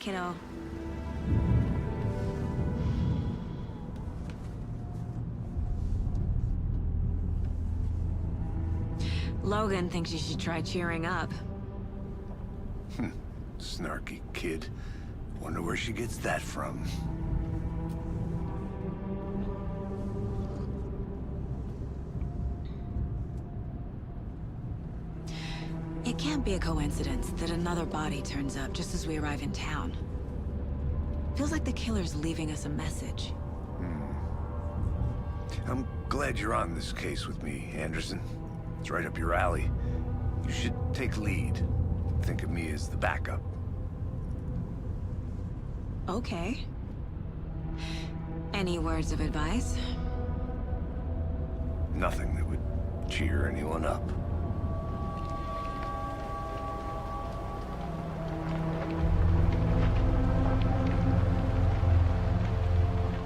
kiddo. Logan thinks you should try cheering up. Snarky kid. Wonder where she gets that from. It can't be a coincidence that another body turns up just as we arrive in town. Feels like the killer's leaving us a message. I'm glad you're on this case with me, Anderson. It's right up your alley. You should take lead. Think of me as the backup. Okay. Any words of advice? Nothing that would cheer anyone up.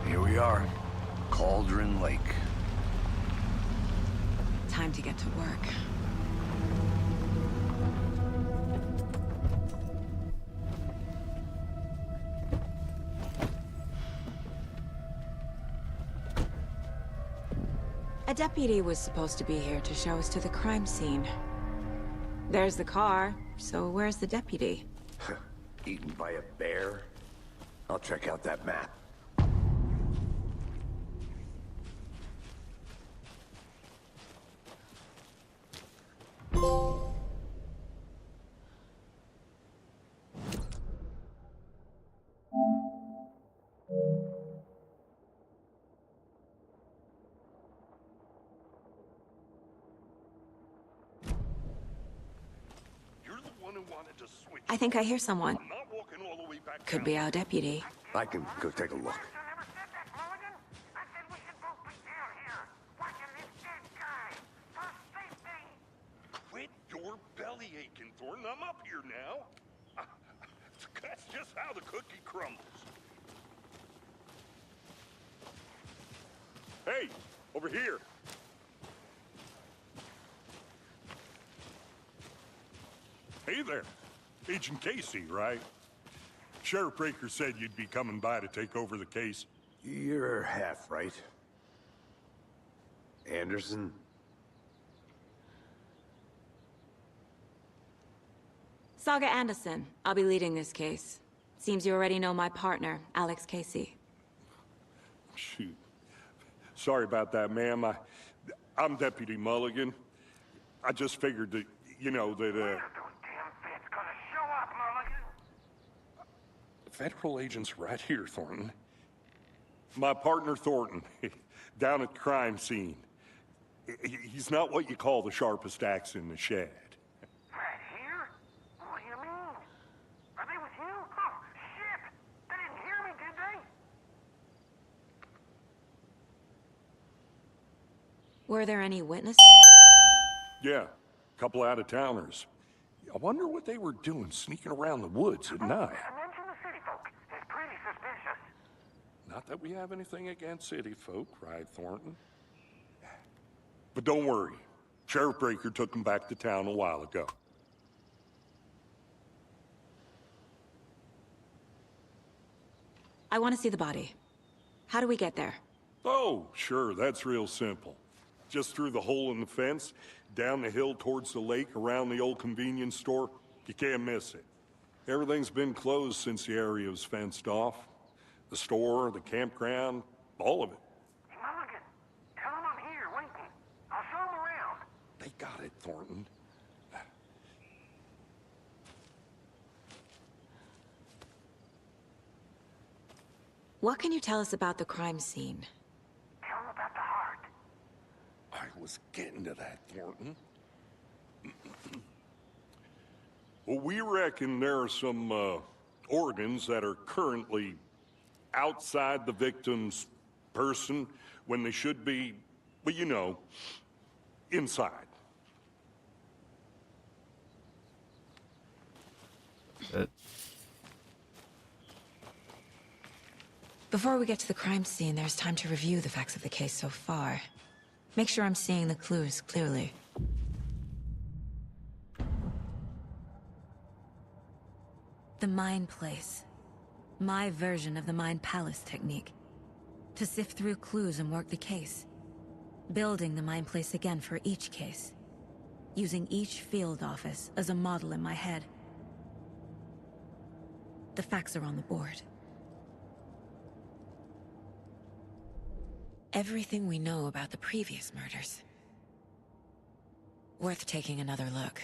Here we are. Cauldron Lake. Time to get to work. A deputy was supposed to be here to show us to the crime scene. There's the car, so where's the deputy? Eaten by a bear? I'll check out that map. I think I hear someone. Could be our deputy. I can go take a look. Quit your belly aching, Thornton. I'm up here now. That's just how the cookie crumbles. Hey, over here. Hey there. Agent Casey, right? Sheriff Breaker said you'd be coming by to take over the case. You're half right. Anderson? Saga Anderson. I'll be leading this case. Seems you already know my partner, Alex Casey. Shoot. Sorry about that, ma'am. I'm Deputy Mulligan. I just figured that, you know, that, Federal agent's right here, Thornton. My partner, Thornton, down at the crime scene. He's not what you call the sharpest axe in the shed. Right here? What do you mean? Are they with you? Oh, shit! They didn't hear me, did they? Were there any witnesses? Yeah, a couple out-of-towners. I wonder what they were doing sneaking around the woods at night. Mention the city folk. It's pretty suspicious. Not that we have anything against city folk, right, Thornton? But don't worry. Sheriff Breaker took them back to town a while ago. I want to see the body. How do we get there? Oh, sure, that's real simple. Just through the hole in the fence, down the hill towards the lake, around the old convenience store. You can't miss it. Everything's been closed since the area was fenced off. The store, the campground, all of it. Hey, Mulligan, tell them I'm here, waiting. I'll show them around. They got it, Thornton. What can you tell us about the crime scene? Tell them about the heart. I was getting to that, Thornton. Well, we reckon there are some organs that are currently outside the victim's person when they should be, well, you know, inside. Before we get to the crime scene, there's time to review the facts of the case so far. Make sure I'm seeing the clues clearly. The Mine Place. My version of the Mind Palace technique. To sift through clues and work the case. Building the Mind Place again for each case. Using each field office as a model in my head. The facts are on the board. Everything we know about the previous murders. Worth taking another look.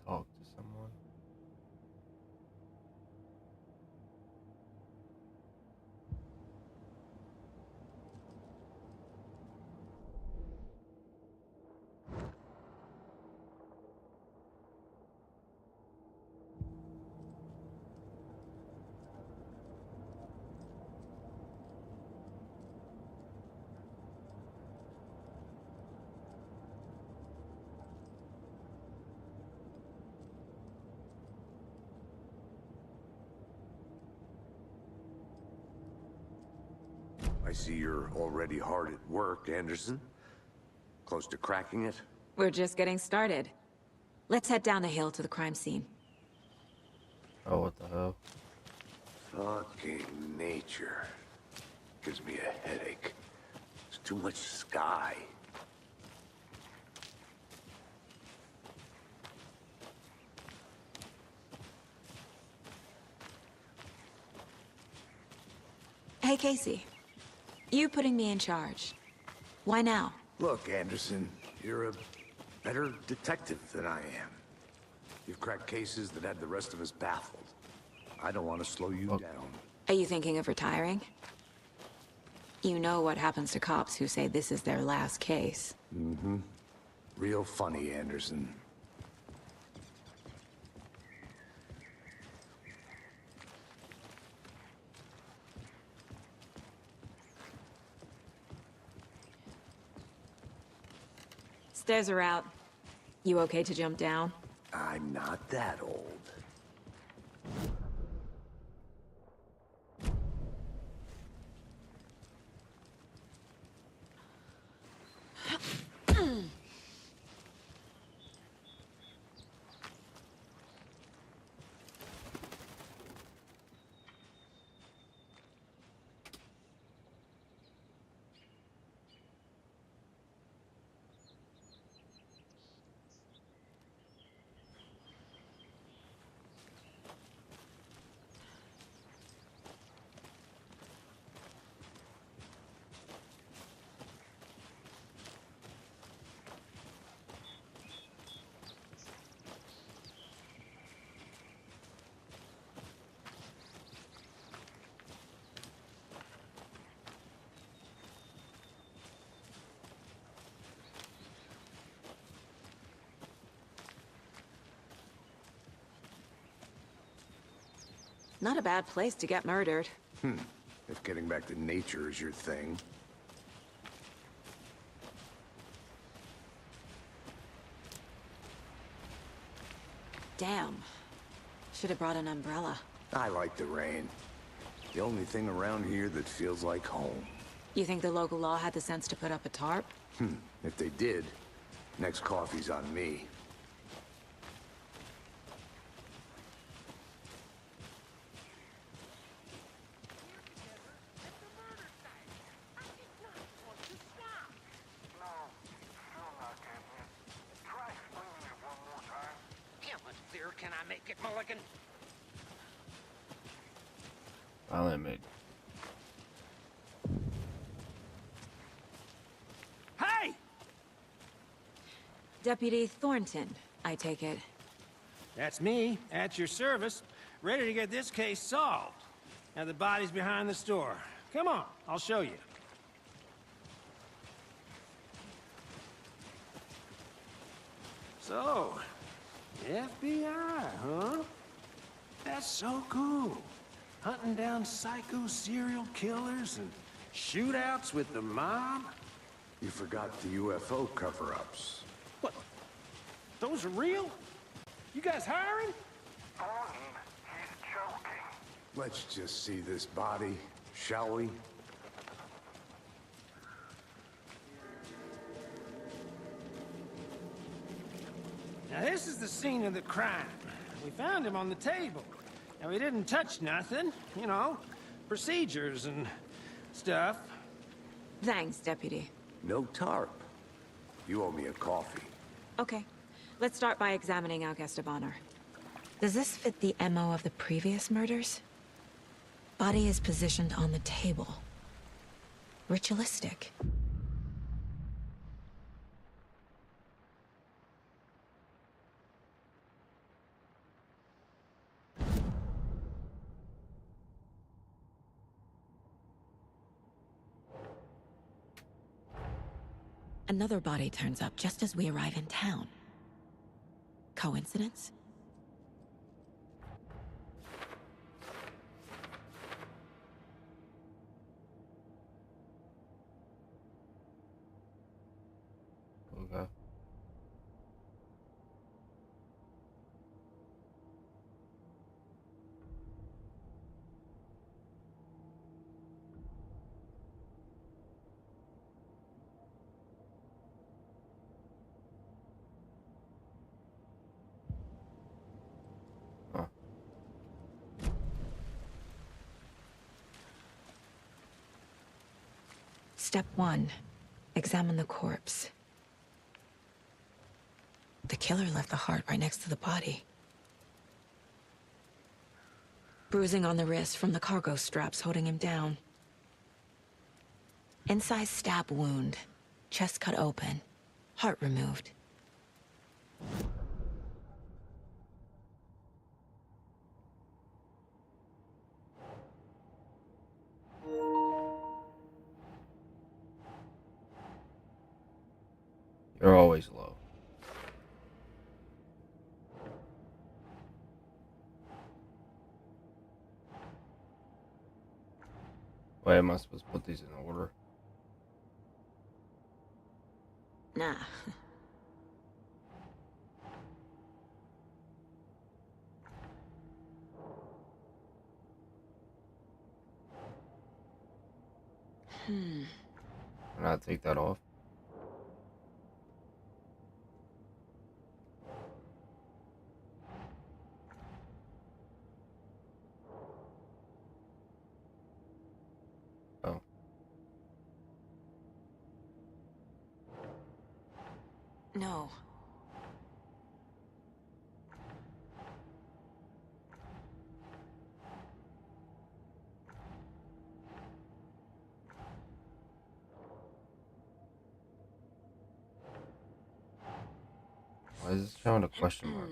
Talk to someone. I see you're already hard at work, Anderson. Close to cracking it? We're just getting started. Let's head down the hill to the crime scene. Oh, what the hell? Fucking nature. Gives me a headache. There's too much sky. Hey, Casey. You putting me in charge. Why now? Look, Anderson, you're a better detective than I am. You've cracked cases that had the rest of us baffled. I don't want to slow you down. Are you thinking of retiring? You know what happens to cops who say this is their last case. Mm-hmm. Real funny, Anderson. Stairs are out. You okay to jump down? I'm not that old. Not a bad place to get murdered. If getting back to nature is your thing. Damn. Should have brought an umbrella. I like the rain. The only thing around here that feels like home. You think the local law had the sense to put up a tarp? If they did, next coffee's on me. No, still not getting it. Try explaining it one more time. How much clearer can I make it, Mulligan? Finally made. Hey! Deputy Thornton, I take it. That's me, at your service, ready to get this case solved. Now the body's behind the store. Come on, I'll show you. So, FBI, huh? That's so cool. Hunting down psycho serial killers and shootouts with the mob? You forgot the UFO cover-ups. What? Those are real? You guys hiring? Thornton, he's joking. Let's just see this body, shall we? Now this is the scene of the crime. We found him on the table. Now we didn't touch nothing, you know, procedures and stuff. Thanks, Deputy. No tarp. You owe me a coffee. Okay, let's start by examining our guest of honor. Does this fit the MO of the previous murders? Body is positioned on the table. Ritualistic. Another body turns up just as we arrive in town. Coincidence? Okay. Huh. Step 1. Examine the corpse. The killer left the heart right next to the body. Bruising on the wrist from the cargo straps holding him down. Incised stab wound. Chest cut open. Heart removed. You're always low. Wait, am I supposed to put these in order? Nah. Can I take that off? Oh. No. Why is it showing a question mark?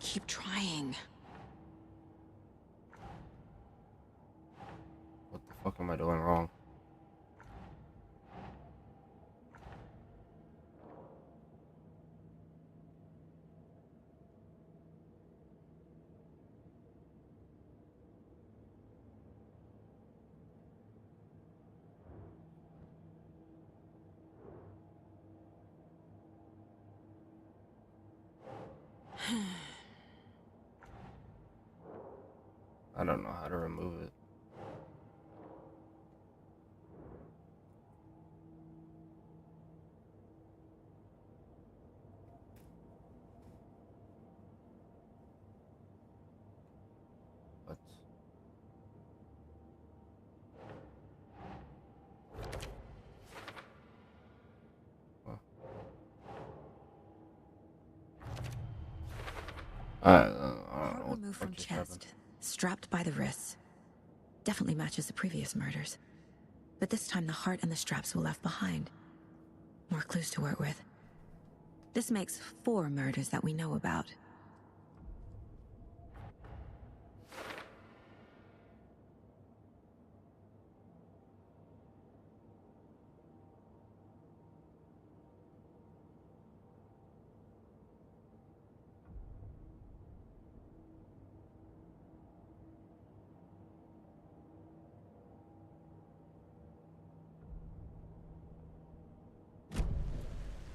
Keep trying. What the fuck am I doing wrong? I don't know how to remove it. What? Huh. I don't know Heart what the removed fuck from just chest, happened. strapped by the wrists. Definitely matches the previous murders. But this time the heart and the straps were left behind. More clues to work with. This makes 4 murders that we know about.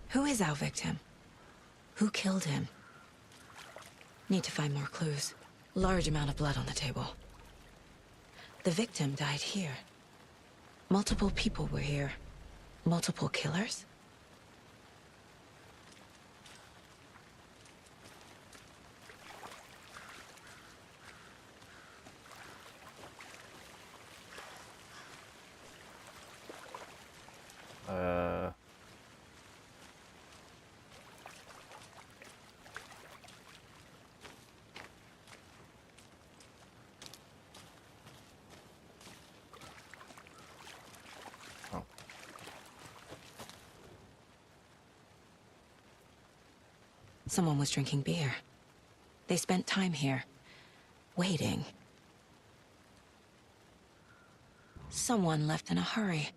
Who is our victim? Who killed him? Need to find more clues. Large amount of blood on the table. The victim died here. Multiple people were here. Multiple killers? Uh, oh. Someone was drinking beer. They spent time here, waiting. Someone left in a hurry.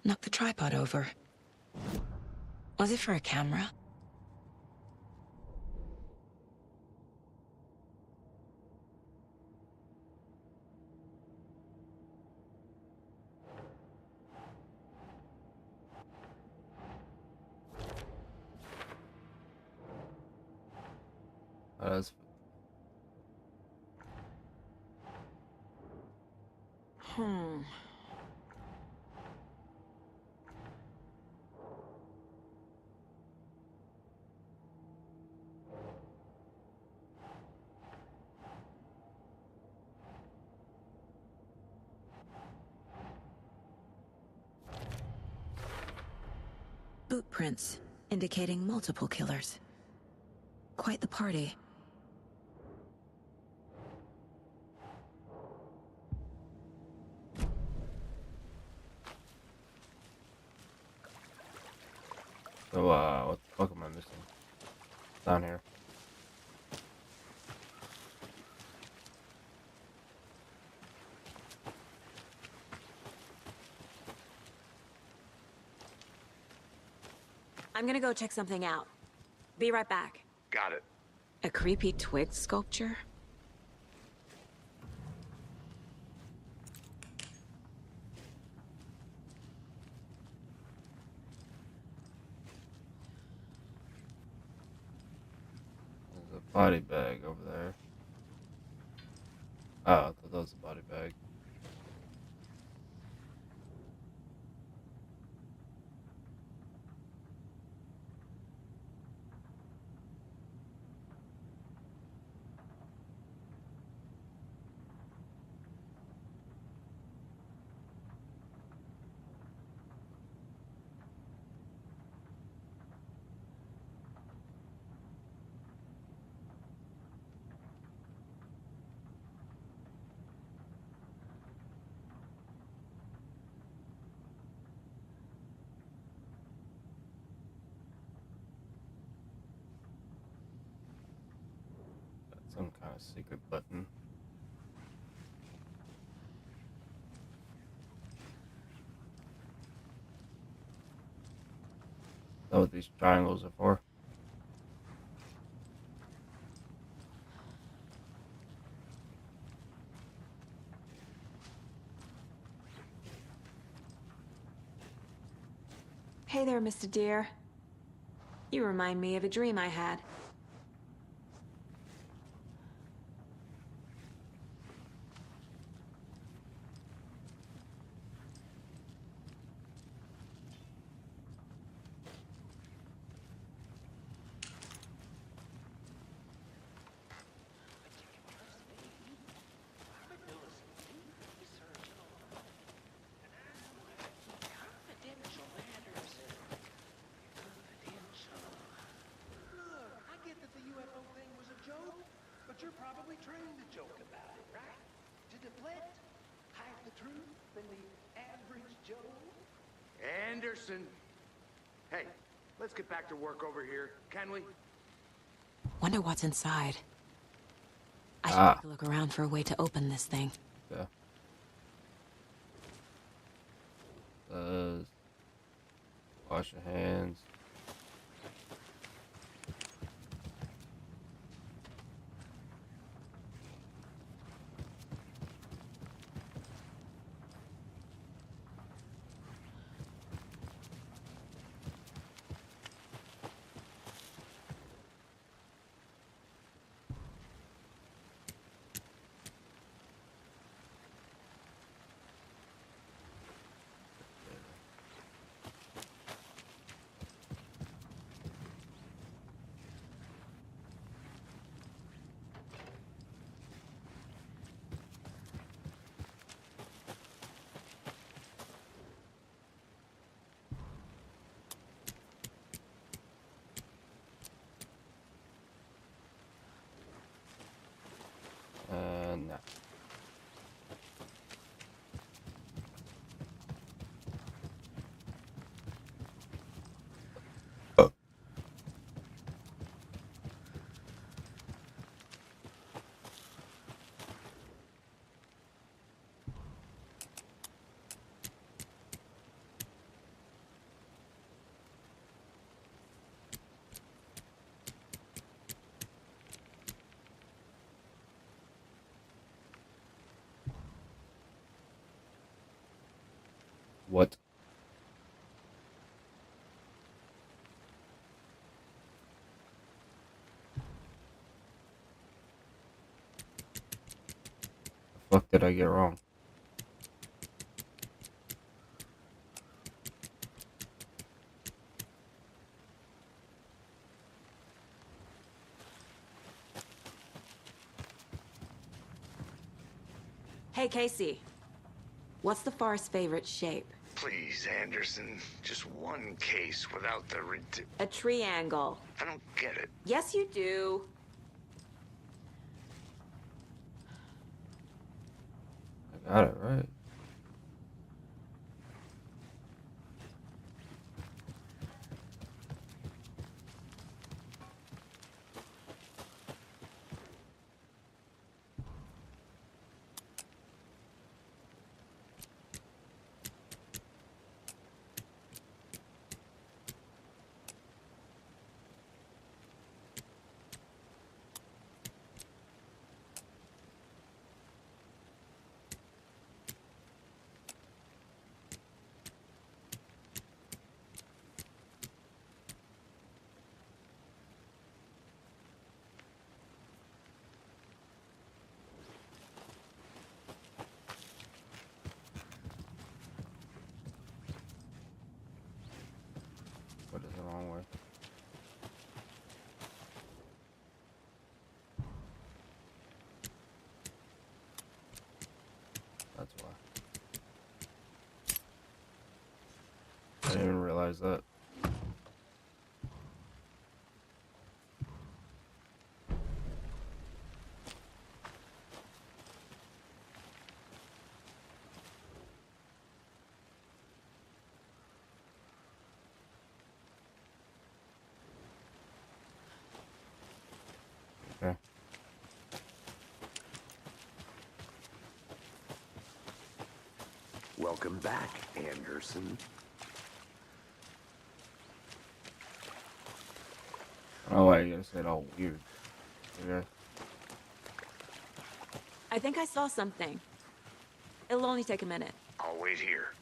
Knocked the tripod over. Was it for a camera? That's Boot prints, indicating multiple killers. Quite the party. so. What the fuck am I missing? Down here. I'm gonna go check something out. Be right back. Got it. A creepy twig sculpture? There's a body bag over there. Oh, I thought that was a body bag. Got some kind of secret button. Is that what these triangles are for? Hey there, Mr. Deer. You remind me of a dream I had. But you're probably trained to joke about it, right? To deflect, hide the truth from the average Joe. Anderson! Hey, let's get back to work over here, can we? Wonder what's inside. I should take a look around for a way to open this thing. Yeah. Wash your hands. No. What? The fuck did I get wrong? Hey, Casey. What's the Forest's favorite shape? Please, Anderson. Just one case without the A triangle. I don't get it. Yes, you do. I got it right. What is the wrong way? That's why. I didn't even realize that. Okay. Welcome back, Anderson. Oh, why you gotta say it all weird. Okay. I think I saw something. It'll only take a minute. I'll wait here.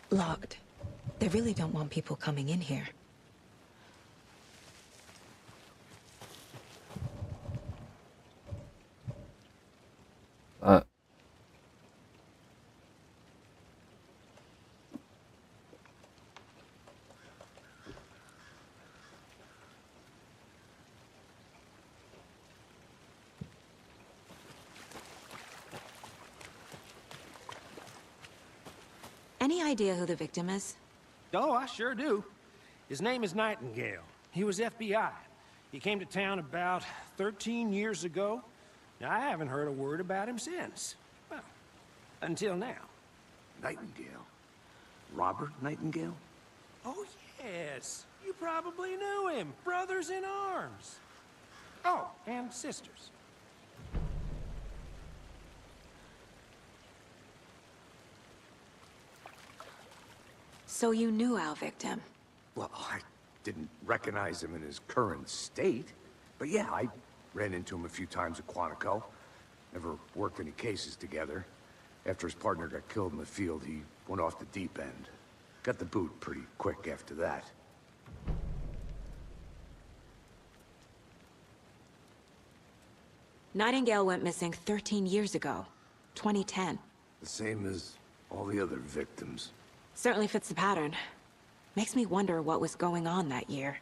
Locked. They really don't want people coming in here. Any idea who the victim is? Oh, I sure do. His name is Nightingale. He was FBI. He came to town about 13 years ago. Now, I haven't heard a word about him since. Well, until now. Nightingale? Robert Nightingale? Oh, yes. You probably knew him. Brothers in arms. Oh, and sisters. So you knew our victim? Well, I didn't recognize him in his current state. But yeah, I ran into him a few times at Quantico. Never worked any cases together. After his partner got killed in the field, he went off the deep end. Got the boot pretty quick after that. Nightingale went missing 13 years ago. 2010. The same as all the other victims. Certainly fits the pattern. Makes me wonder what was going on that year.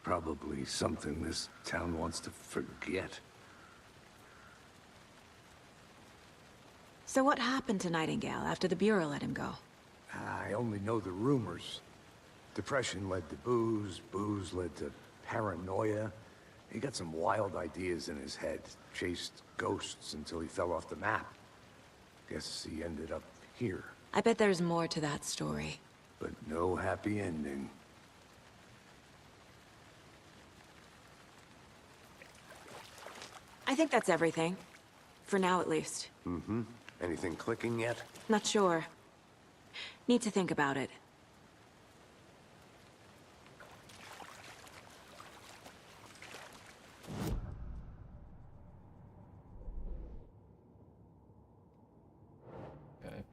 Probably something this town wants to forget. So what happened to Nightingale after the Bureau let him go? I only know the rumors. Depression led to booze, booze led to paranoia. He got some wild ideas in his head, chased ghosts until he fell off the map. Guess he ended up here, I bet there's more to that story. but no happy ending. I think that's everything. For now, at least. Anything clicking yet? Not sure. Need to think about it. Okay.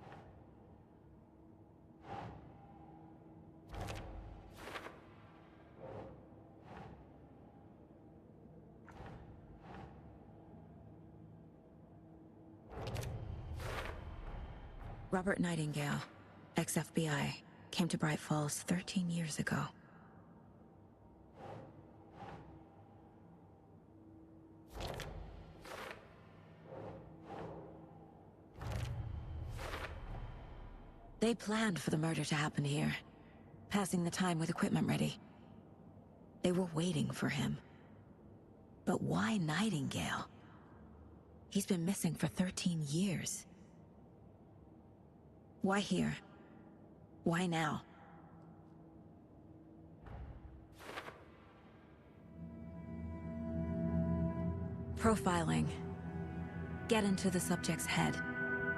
Robert Nightingale, ex-FBI, came to Bright Falls 13 years ago. They planned for the murder to happen here, passing the time with equipment ready. They were waiting for him. But why Nightingale? He's been missing for 13 years. Why here? Why now? Profiling. Get into the subject's head.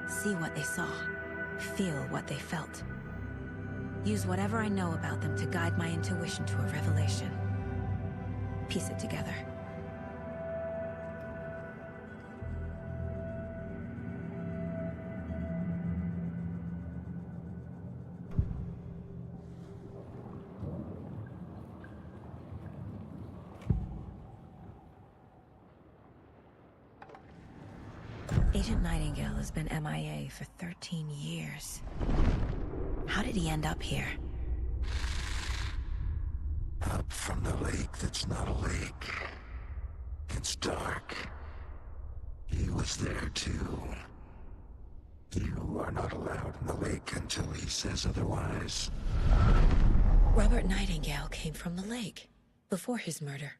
See what they saw. Feel what they felt. Use whatever I know about them to guide my intuition to a revelation. Piece it together. Agent Nightingale has been MIA for 13 years. How did he end up here? Up from the lake that's not a lake. It's dark. He was there too. You are not allowed in the lake until he says otherwise. Robert Nightingale came from the lake, before his murder.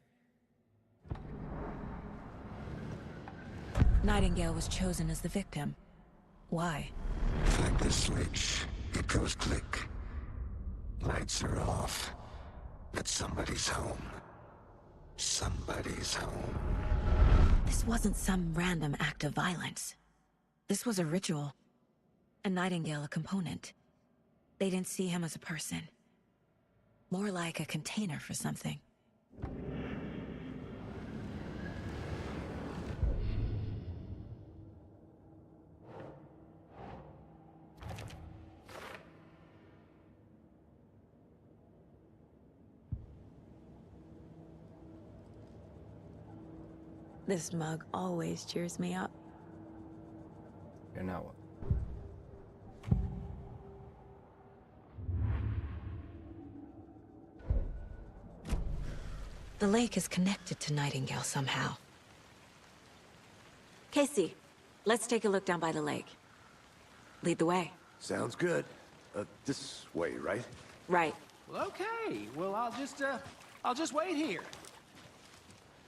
Nightingale was chosen as the victim. Why? Flick the switch. It goes click. Lights are off. But somebody's home. Somebody's home. This wasn't some random act of violence. This was a ritual. And Nightingale a component. They didn't see him as a person. More like a container for something. This mug always cheers me up. Okay, now what? The lake is connected to Nightingale somehow. Casey, let's take a look down by the lake. Lead the way. Sounds good. This way, right? Right. Well, okay. Well, I'll just wait here.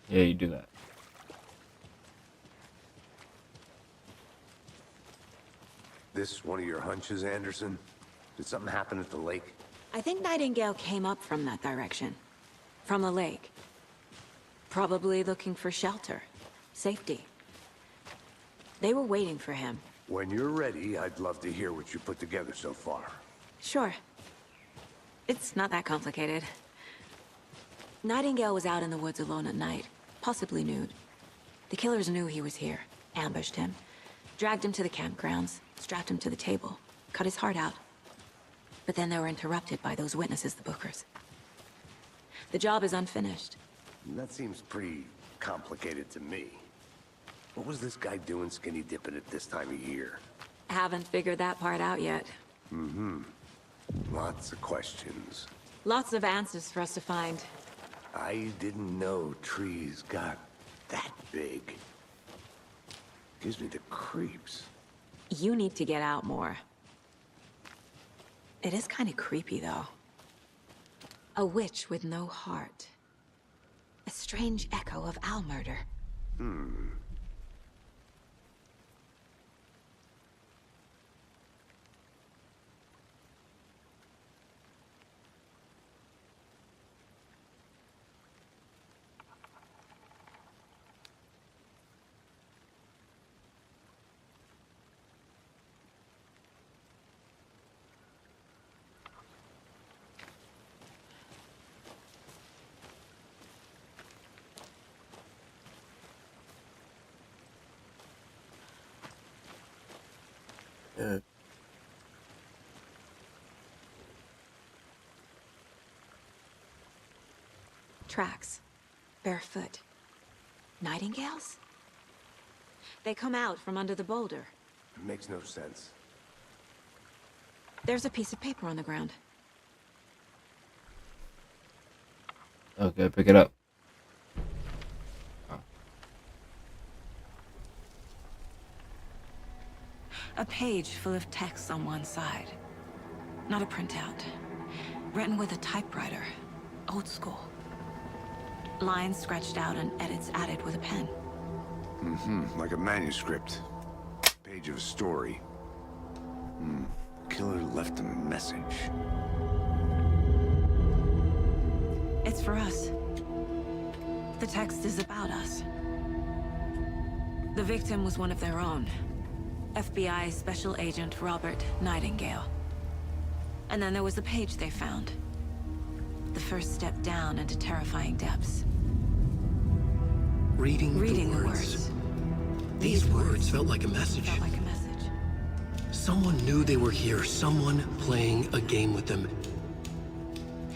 Yeah, you do that. This one of your hunches, Anderson? Did something happen at the lake? I think Nightingale came up from that direction. From the lake. Probably looking for shelter. Safety. They were waiting for him. When you're ready, I'd love to hear what you put together so far. Sure. It's not that complicated. Nightingale was out in the woods alone at night, possibly nude. The killers knew he was here, ambushed him, dragged him to the campgrounds, strapped him to the table, cut his heart out. But then they were interrupted by those witnesses, the Bookers. The job is unfinished. That seems pretty complicated to me. What was this guy doing skinny dipping at this time of year? Haven't figured that part out yet. Lots of questions. Lots of answers for us to find. I didn't know trees got that big. Gives me the creeps. You need to get out more. It is kind of creepy, though. A witch with no heart. A strange echo of owl murder. Tracks. Barefoot. Nightingales? They come out from under the boulder. It makes no sense. There's a piece of paper on the ground. Okay, pick it up. Oh. A page full of text on one side. Not a printout. Written with a typewriter. Old school. Lines scratched out and edits added with a pen. Like a manuscript. Page of a story. Killer left a message. It's for us. The text is about us. The victim was one of their own. FBI Special Agent Robert Nightingale. And then there was the page they found. The first step down into terrifying depths. Reading the the words. These words felt like a message. Felt like a message. Someone knew they were here, someone playing a game with them.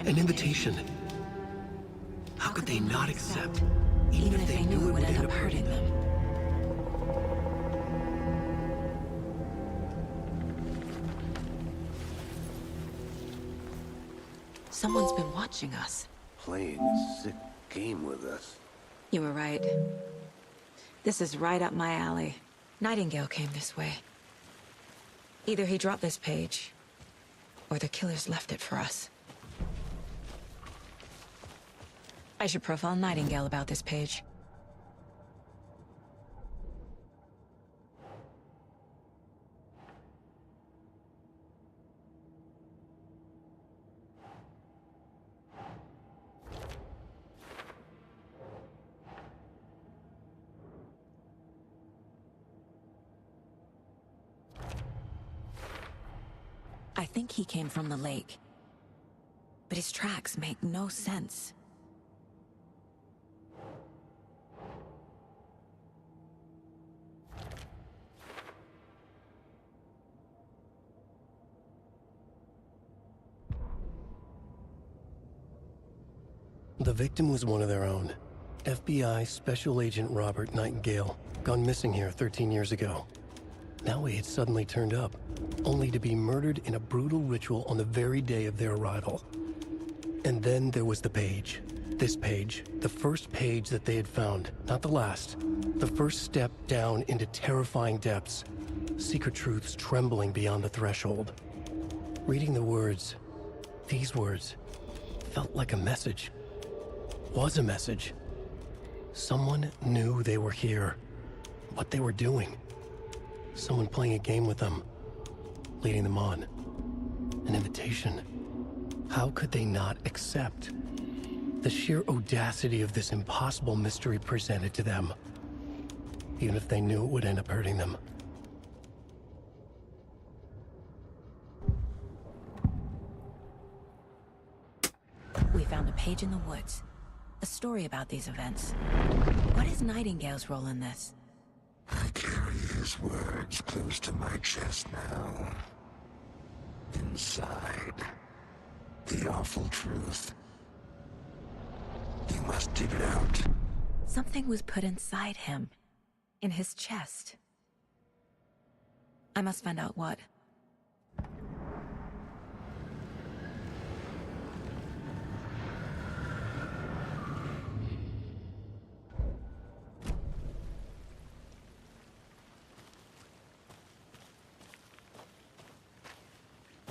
An invitation. How could they not accept, even if they knew it would end up hurting them? Someone's been watching us. Playing a sick game with us. You were right. This is right up my alley. Nightingale came this way. Either he dropped this page, or the killers left it for us. I should profile Nightingale about this page. I think he came from the lake. But his tracks make no sense. The victim was one of their own. FBI Special Agent Robert Nightingale, gone missing here 13 years ago. Now he had suddenly turned up, only to be murdered in a brutal ritual on the very day of their arrival. And then there was the page. This page, the first page that they had found, not the last. The first step down into terrifying depths. Secret truths trembling beyond the threshold. Reading the words, these words, felt like a message. Was a message. Someone knew they were here. What they were doing. Someone playing a game with them. Leading them on. An invitation. How could they not accept? The sheer audacity of this impossible mystery presented to them. Even if they knew it would end up hurting them. We found a page in the woods. A story about these events. What is Nightingale's role in this? I carry his words close to my chest now. Inside, the awful truth. You must dig it out. Something was put inside him. In his chest. I must find out what.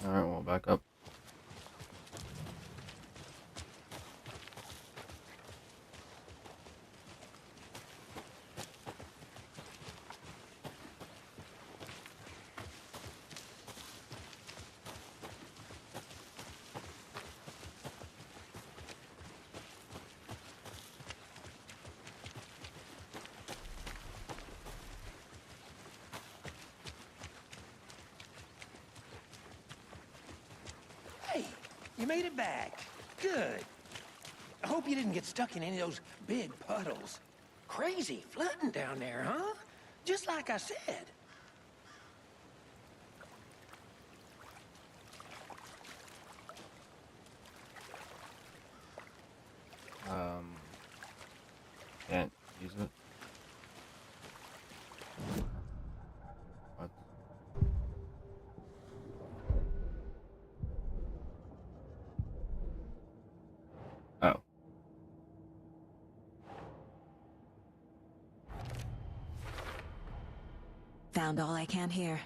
Alright, well, back up. Hey, you made it back. Good. I hope you didn't get stuck in any of those big puddles. Crazy flooding down there, huh? Just like I said. Can't use it. What? Oh. Found all I can here.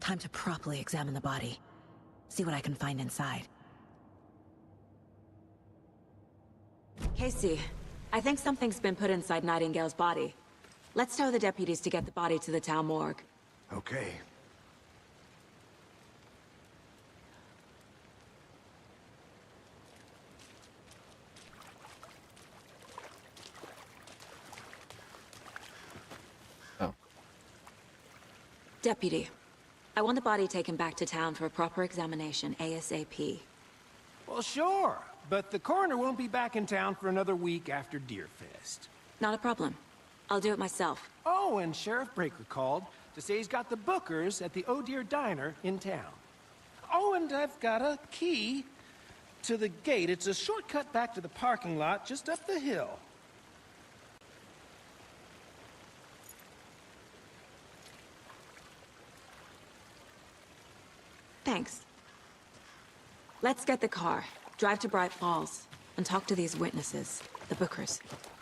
Time to properly examine the body. See what I can find inside. Casey, I think something's been put inside Nightingale's body. Let's tell the deputies to get the body to the town morgue. Okay. Oh. Deputy, I want the body taken back to town for a proper examination ASAP. Well, sure. But the coroner won't be back in town for another week after Deerfest. Not a problem. I'll do it myself. Oh, and Sheriff Breaker called to say he's got the Bookers at the Oh Deer Diner in town. Oh, and I've got a key to the gate. It's a shortcut back to the parking lot just up the hill. Thanks. Let's get the car, drive to Bright Falls, and talk to these witnesses, the Bookers.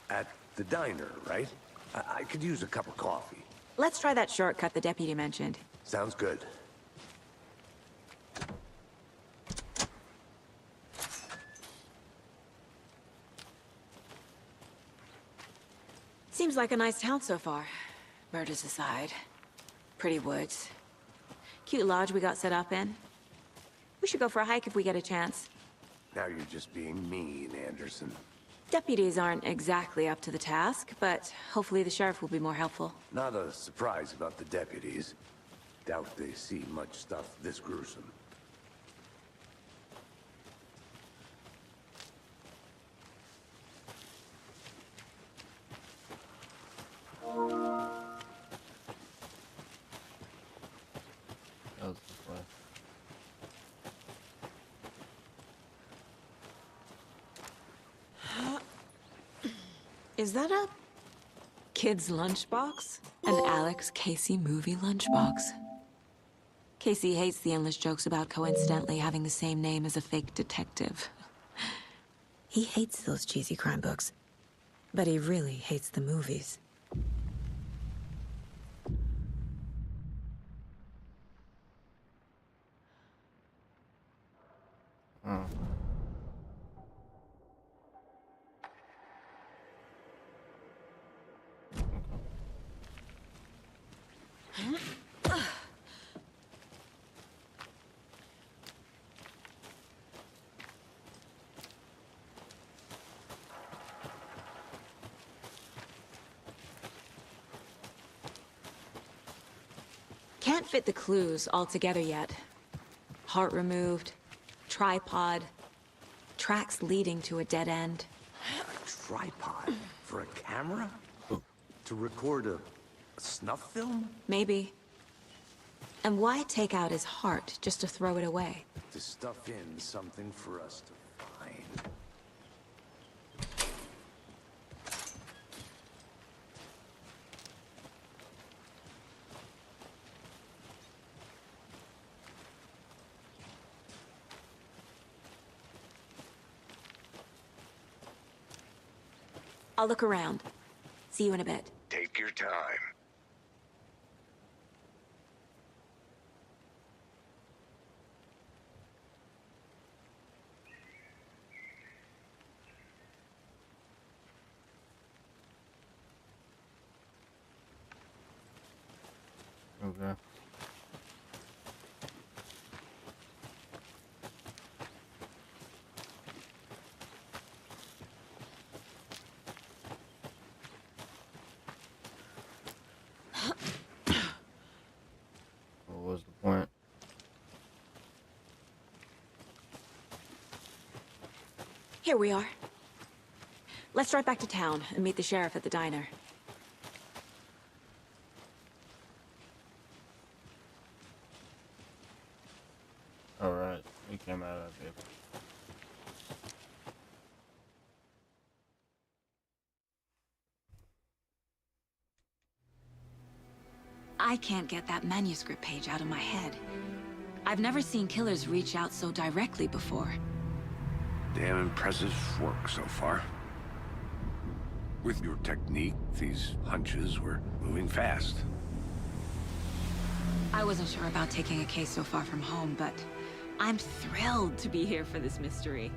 At the diner, right? I could use a cup of coffee. Let's try that shortcut the deputy mentioned. Sounds good. Seems like a nice town so far. Murders aside. Pretty woods. Cute lodge we got set up in. We should go for a hike if we get a chance. Now you're just being mean, Anderson. Deputies aren't exactly up to the task, but hopefully the sheriff will be more helpful. Not a surprise about the deputies. Doubt they see much stuff this gruesome. That was this way. Is that a kid's lunchbox? An Alex Casey movie lunchbox? Casey hates the endless jokes about coincidentally having the same name as a fake detective. He hates those cheesy crime books, but he really hates the movies. can't fit the clues all together yet. Heart removed, tripod, tracks leading to a dead end. A tripod? For a camera? To record a snuff film? Maybe. And why take out his heart just to throw it away? To stuff in something for us to find. I'll look around. See you in a bit. Take your time. Okay. What was the point? Here we are. Let's drive back to town and meet the sheriff at the diner. Alright, we came out of that vehicle. I can't get that manuscript page out of my head. I've never seen killers reach out so directly before. Damn impressive work so far. With your technique, these hunches were moving fast. I wasn't sure about taking a case so far from home, but I'm thrilled to be here for this mystery.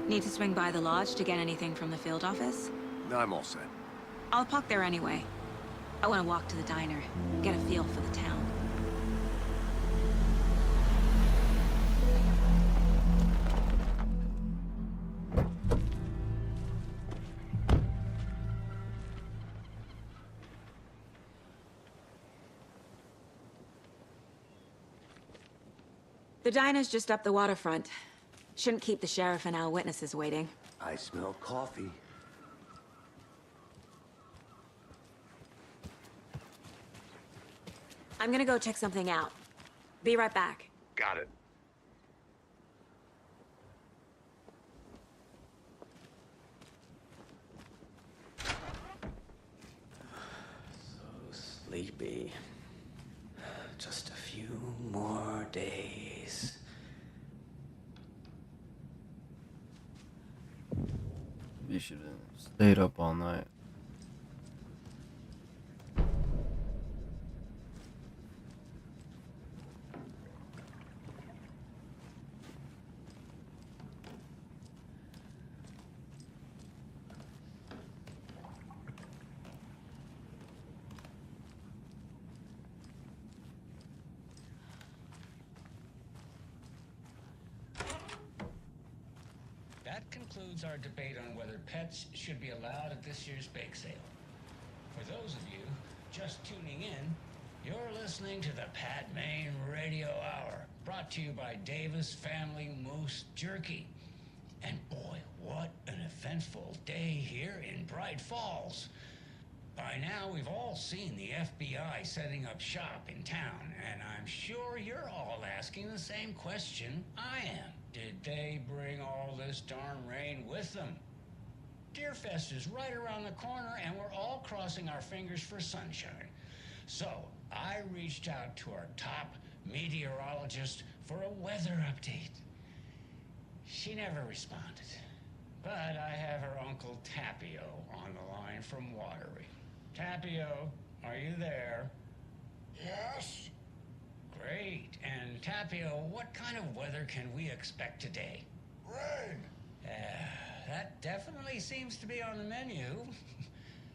Need to swing by the lodge to get anything from the field office? No, I'm all set. I'll park there anyway. I want to walk to the diner, get a feel for the town. The diner's just up the waterfront. Shouldn't keep the sheriff and our witnesses waiting. I smell coffee. I'm gonna go check something out. Be right back. Got it. So sleepy. Just a few more days. We should have stayed up all night. That concludes our debate on whether pets should be allowed at this year's bake sale. For those of you just tuning in, you're listening to the Pat Maine Radio Hour, brought to you by Davis Family Moose Jerky. And boy, what an eventful day here in Bright Falls. By now, we've all seen the FBI setting up shop in town, and I'm sure you're all asking the same question I am. Did they bring all this darn rain with them? Deerfest is right around the corner, and we're all crossing our fingers for sunshine. So, I reached out to our top meteorologist for a weather update. She never responded, but I have her Uncle Tapio on the line from Watery. Tapio, are you there? Yes? Great. And Tapio, what kind of weather can we expect today? Rain. That definitely seems to be on the menu.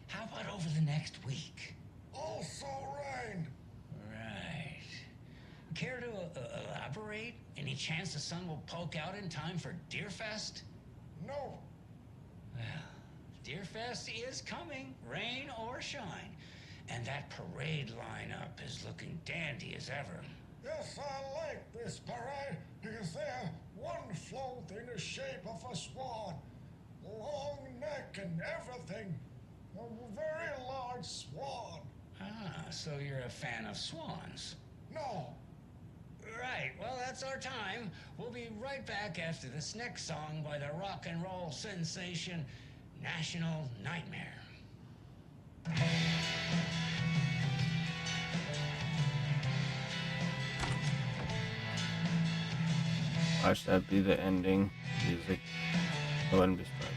How about over the next week? Also rain. Right. Care to elaborate? Any chance the sun will poke out in time for Deerfest? No. Well, Deerfest is coming, rain or shine. And that parade lineup is looking dandy as ever. Yes, I like this parade because they have one float in the shape of a swan. Long neck and everything. A very large swan. Ah, so you're a fan of swans. No. Right, well, that's our time. We'll be right back after this next song by the rock and roll sensation, National Nightmare. Watch that be the ending music. I wouldn't be surprised.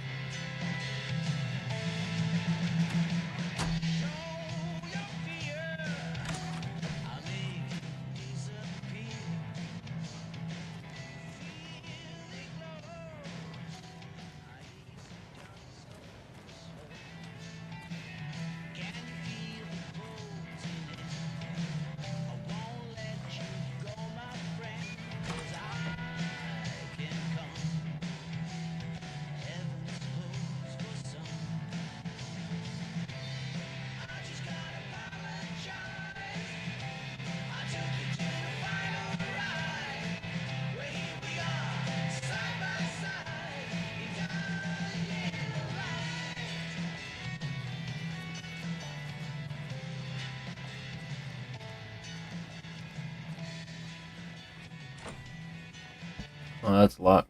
Oh, that's a lot.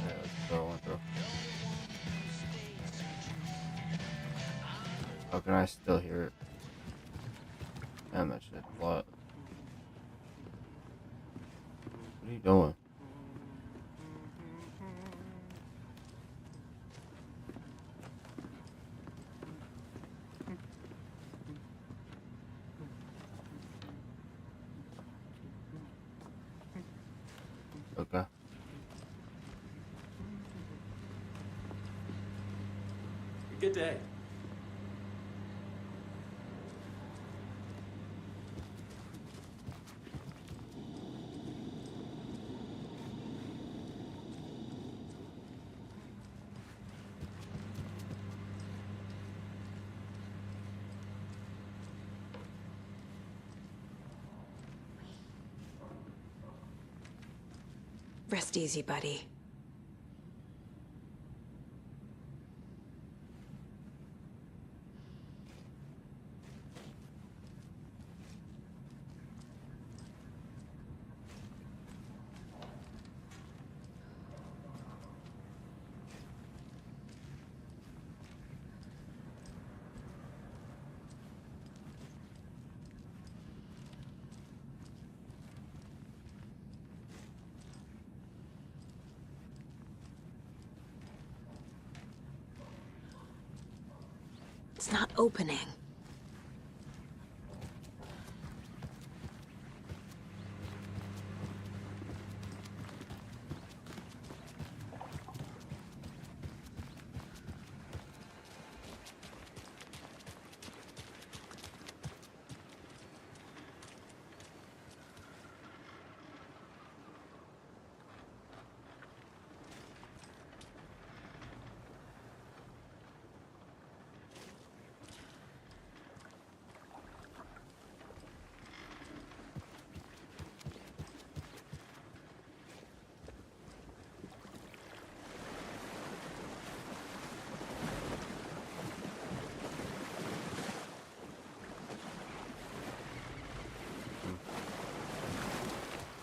Yeah, let's throw one through. How can I still hear it? Damn, that shit a lot. What are you doing? Okay. Good day. Rest easy, buddy. It's not opening.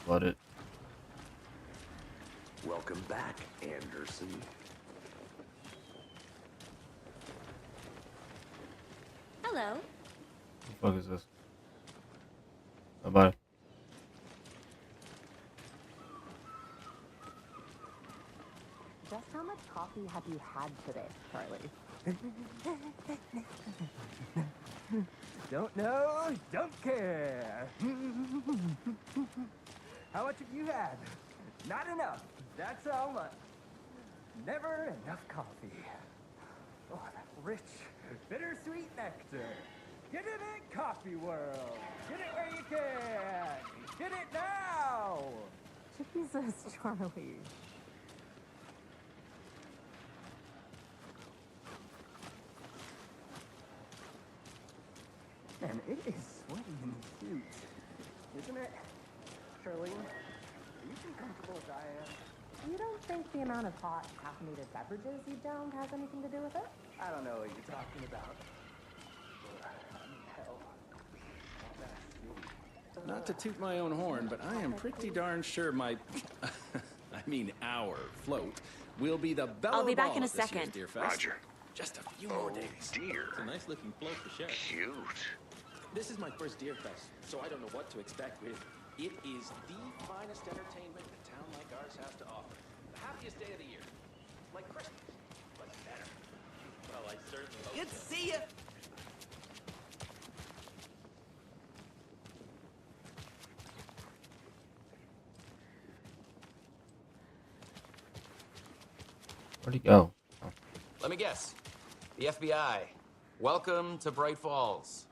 Flood it. Welcome back, Anderson. Hello. What the fuck is this? Bye-bye. Just How much coffee have you had today, Charlie? Don't know, don't care. How much have you had? Not enough. That's how much. Never enough coffee. Oh, that rich, bittersweet nectar. Get it in Coffee World. Get it where you can. Get it now. Jesus, Charlie. Man, it is sweaty in the suit. Isn't it? Charlene, are you as comfortable as I am? You don't think the amount of hot, caffeinated beverages you downed has anything to do with it? I don't know what you're talking about. Hell. Not to toot my own horn, but I am pretty darn sure my, I mean our float will be the belle I'll be of back ball in a at this year's second. Deer Fest. Roger. Just a few more days. Dear. It's a nice looking float for sure. Cute. This is my first Deer Fest, so I don't know what to expect, really. It is the finest entertainment a town like ours has to offer. The happiest day of the year. Like Christmas, but better. Well, I certainly hope Good to see ya! Where'd he go? Oh. Let me guess. The FBI. Welcome to Bright Falls.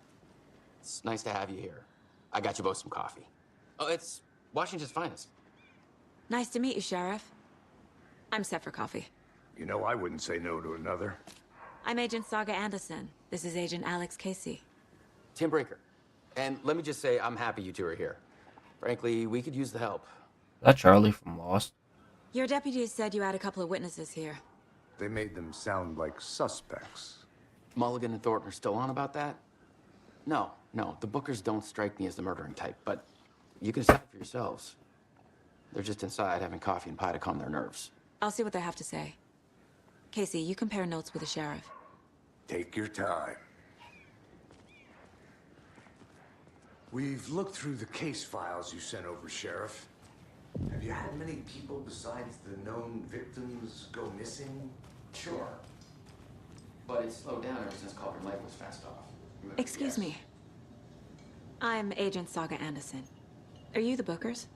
It's nice to have you here. I got you both some coffee. Oh, it's Washington's finest. Nice to meet you, Sheriff. I'm set for coffee. You know, I wouldn't say no to another. I'm Agent Saga Anderson. This is Agent Alex Casey. Tim Breaker. And let me just say, I'm happy you two are here. Frankly, we could use the help. Is that Charlie from Lost? Your deputies said you had a couple of witnesses here. They made them sound like suspects. Mulligan and Thornton are still on about that? No, the Bookers don't strike me as the murdering type, but you can decide for yourselves. They're just inside having coffee and pie to calm their nerves. I'll see what they have to say. Casey, you compare notes with the sheriff. Take your time. We've looked through the case files you sent over, Sheriff. Have you had many people besides the known victims go missing? Sure. But it's slowed down ever since Culver Lake was fenced off. Excuse me. I'm Agent Saga Anderson. Are you the Bookers?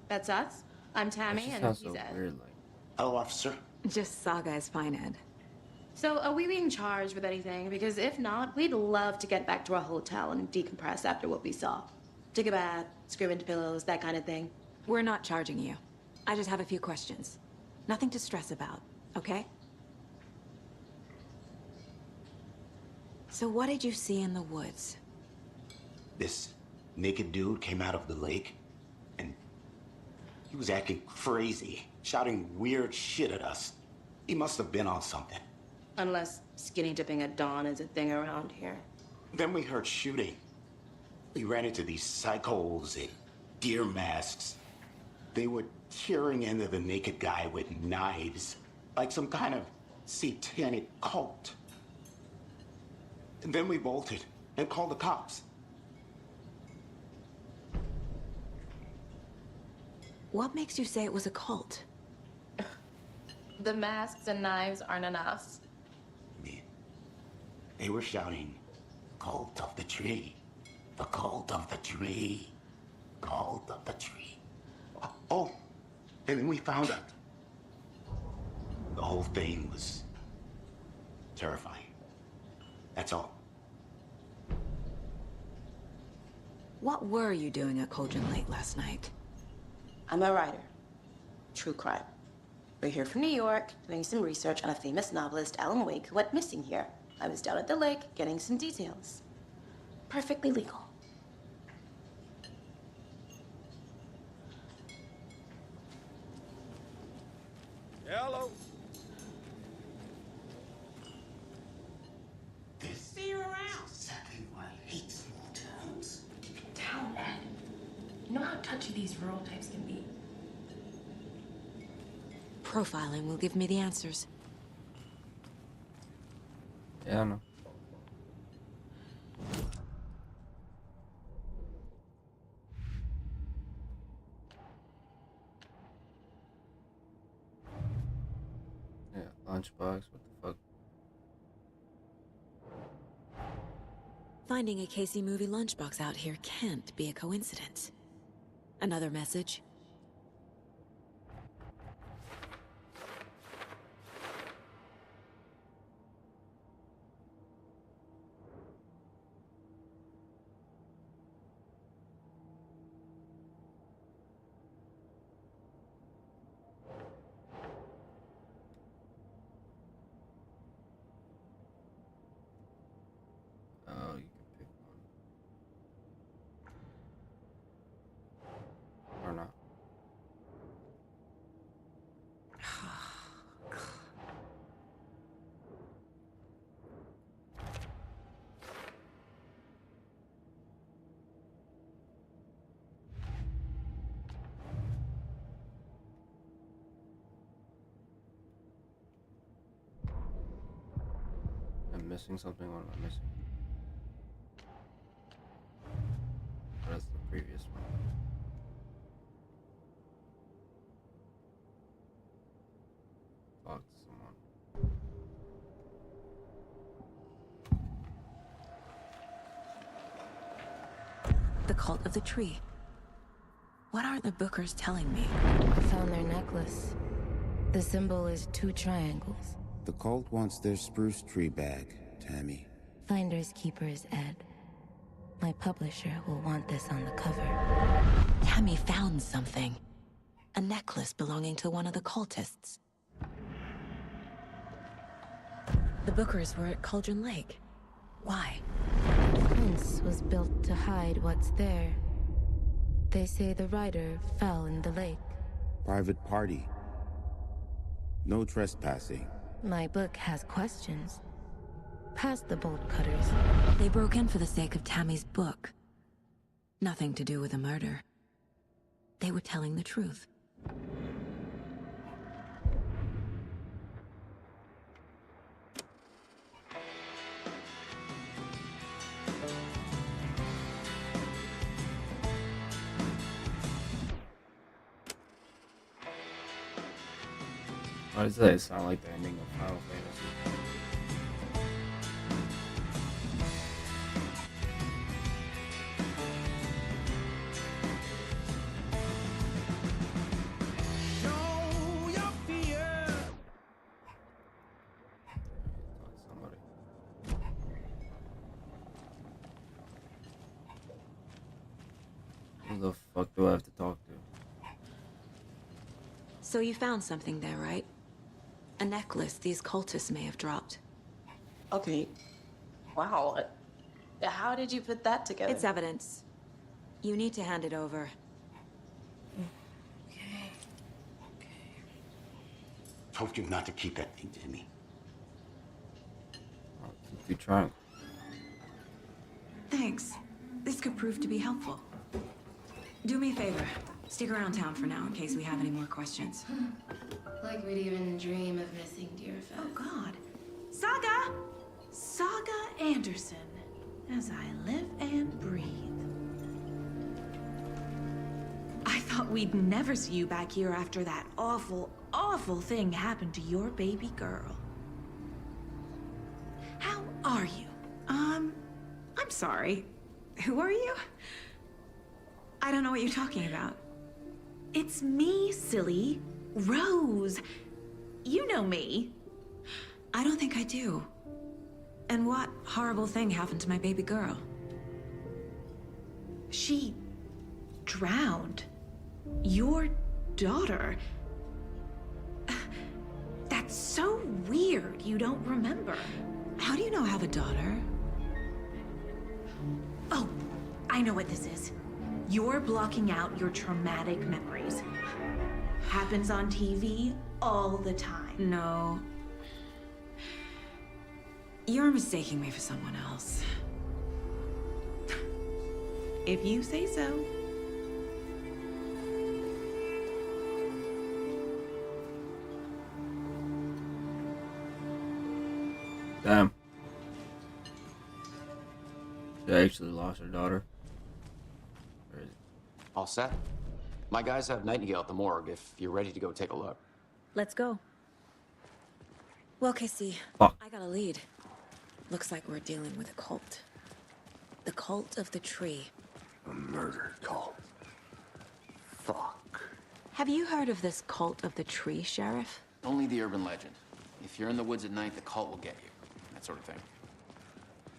That's us. I'm Tammy, and Sounds he's so Ed. weird, like. Hello, officer. Just Saga is fine, Ed. So, are we being charged with anything? Because if not, we'd love to get back to our hotel and decompress after what we saw. Take a bath, scream into pillows, that kind of thing. We're not charging you. I just have a few questions. Nothing to stress about, okay? So what did you see in the woods? This naked dude came out of the lake, and he was acting crazy, shouting weird shit at us. He must have been on something. Unless skinny dipping at dawn is a thing around here. Then we heard shooting. We ran into these psychos in deer masks. They were tearing into the naked guy with knives, like some kind of satanic cult. And then we bolted and called the cops. What makes you say it was a cult? The masks and knives aren't enough. They were shouting, "Cult of the tree, the cult of the tree, cult of the tree." Oh, and then we found out. The whole thing was terrifying. That's all. What were you doing at Cauldron Lake last night? I'm a writer. True crime. We're here from New York, doing some research on a famous novelist, Alan Wake, who went missing here. I was down at the lake, getting some details. Perfectly legal. Hello. See you around. Exactly why I hate small towns. Town, Ed. You know how touchy these rural types can be. Profiling will give me the answers. Yeah, I know. Yeah, Lunchbox, what the fuck? Finding a Casey movie lunchbox out here can't be a coincidence. Another message? Oh, you can pick one. Or not. I'm missing something. What am I missing? That's the previous one. Talk to someone. The cult of the tree. What are the Bookers telling me? I found their necklace. The symbol is 2 triangles. The cult wants their spruce tree back, Tammy. Finders keepers, Ed. My publisher will want this on the cover. Tammy found something. A necklace belonging to one of the cultists. The Bookers were at Cauldron Lake. Why? The fence was built to hide what's there. They say the rider fell in the lake. Private party. No trespassing. My book has questions. Past the bolt cutters. They broke in for the sake of Tammy's book. Nothing to do with the murder. They were telling the truth. Why does that sound like the ending of Final Fantasy? Who the fuck do I have to talk to? So you found something there, right? A necklace these cultists may have dropped. Okay. Wow. How did you put that together? It's evidence. You need to hand it over. Told you not to keep that thing to me. You trying? Thanks. This could prove to be helpful. Do me a favor. Stick around town for now in case we have any more questions. Like we'd even dream of missing Deerfest. Oh, God. Saga! Saga Anderson. As I live and breathe. I thought we'd never see you back here after that awful, awful thing happened to your baby girl. How are you? I'm sorry. Who are you? I don't know what you're talking about. It's me, silly. Rose. You know me. I don't think I do. And what horrible thing happened to my baby girl? She drowned. Your daughter. That's so weird you don't remember. How do you know I have a daughter? Oh, I know what this is. You're blocking out your traumatic memories. Happens on TV all the time. No. You're mistaking me for someone else. If you say so. Damn. She actually lost her daughter. Where is it? All set? My guys have Nightingale at the morgue if you're ready to go take a look. Let's go. Well, Casey, Fuck. I got a lead. Looks like we're dealing with a cult. The Cult of the Tree. A murder cult. Fuck. Have you heard of this Cult of the Tree, Sheriff? Only the urban legend. If you're in the woods at night, the cult will get you. That sort of thing.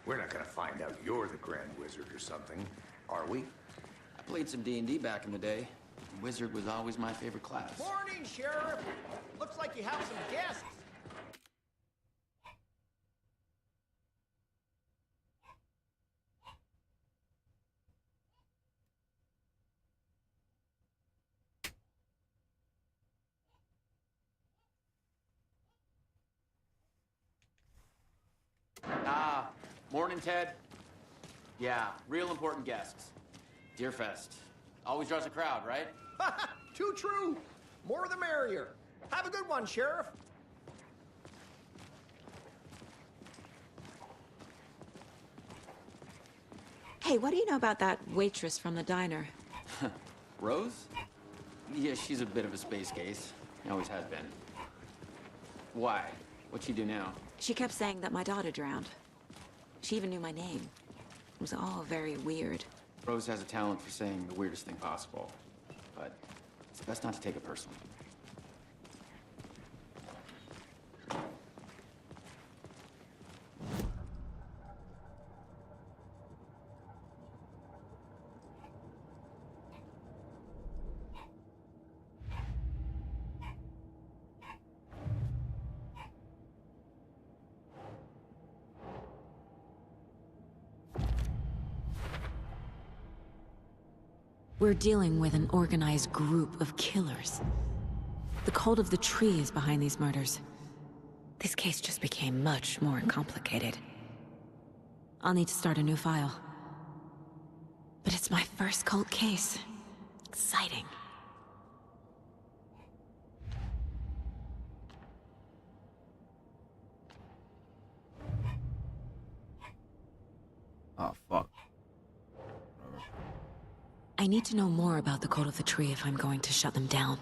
We're not gonna find out you're the Grand Wizard or something, are we? I played some D&D back in the day. Wizard was always my favorite class. Morning, Sheriff. Looks like you have some guests. Ah, morning, Ted. Yeah, real important guests. Deerfest. Always draws a crowd, right? Too true. More the merrier. Have a good one, Sheriff. Hey, what do you know about that waitress from the diner? Rose? Yeah, she's a bit of a space case. Always has been. Why? What'd she do now? She kept saying that my daughter drowned. She even knew my name. It was all very weird. Rose has a talent for saying the weirdest thing possible. But it's best not to take it personally. We're dealing with an organized group of killers. The Cult of the Tree is behind these murders. This case just became much more complicated. I'll need to start a new file. But it's my first cult case. Exciting. Oh, fuck. I need to know more about the Cult of the Tree if I'm going to shut them down.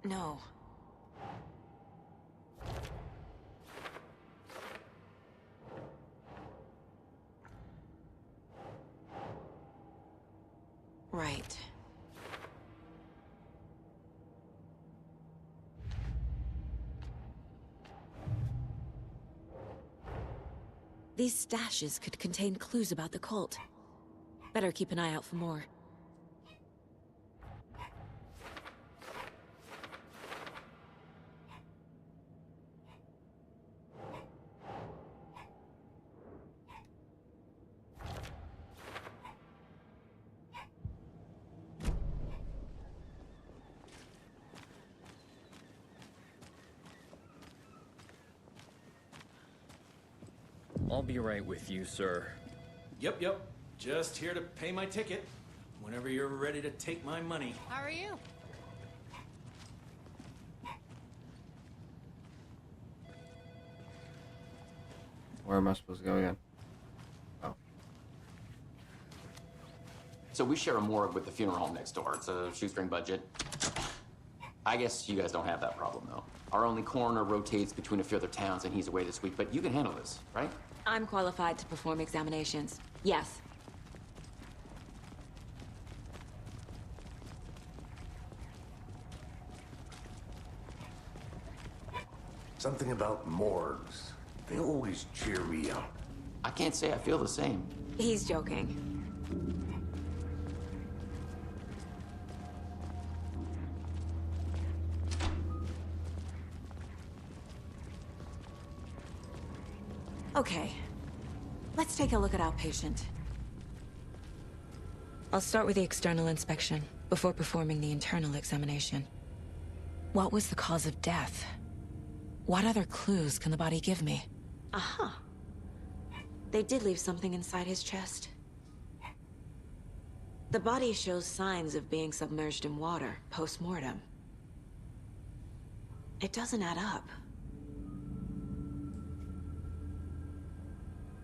No. Right. These stashes could contain clues about the cult. Better keep an eye out for more. I'll be right with you, sir. Yep. Just here to pay my ticket. Whenever you're ready to take my money. How are you? Where am I supposed to go again? Oh. So we share a morgue with the funeral home next door. It's a shoestring budget. I guess you guys don't have that problem, though. Our only coroner rotates between a few other towns, and he's away this week. But you can handle this, right? I'm qualified to perform examinations. Yes. Something about morgues. They always cheer me up. I can't say I feel the same. He's joking. Okay. Let's take a look at our patient. I'll start with the external inspection before performing the internal examination. What was the cause of death? What other clues can the body give me? Aha. They did leave something inside his chest. The body shows signs of being submerged in water, post-mortem. It doesn't add up.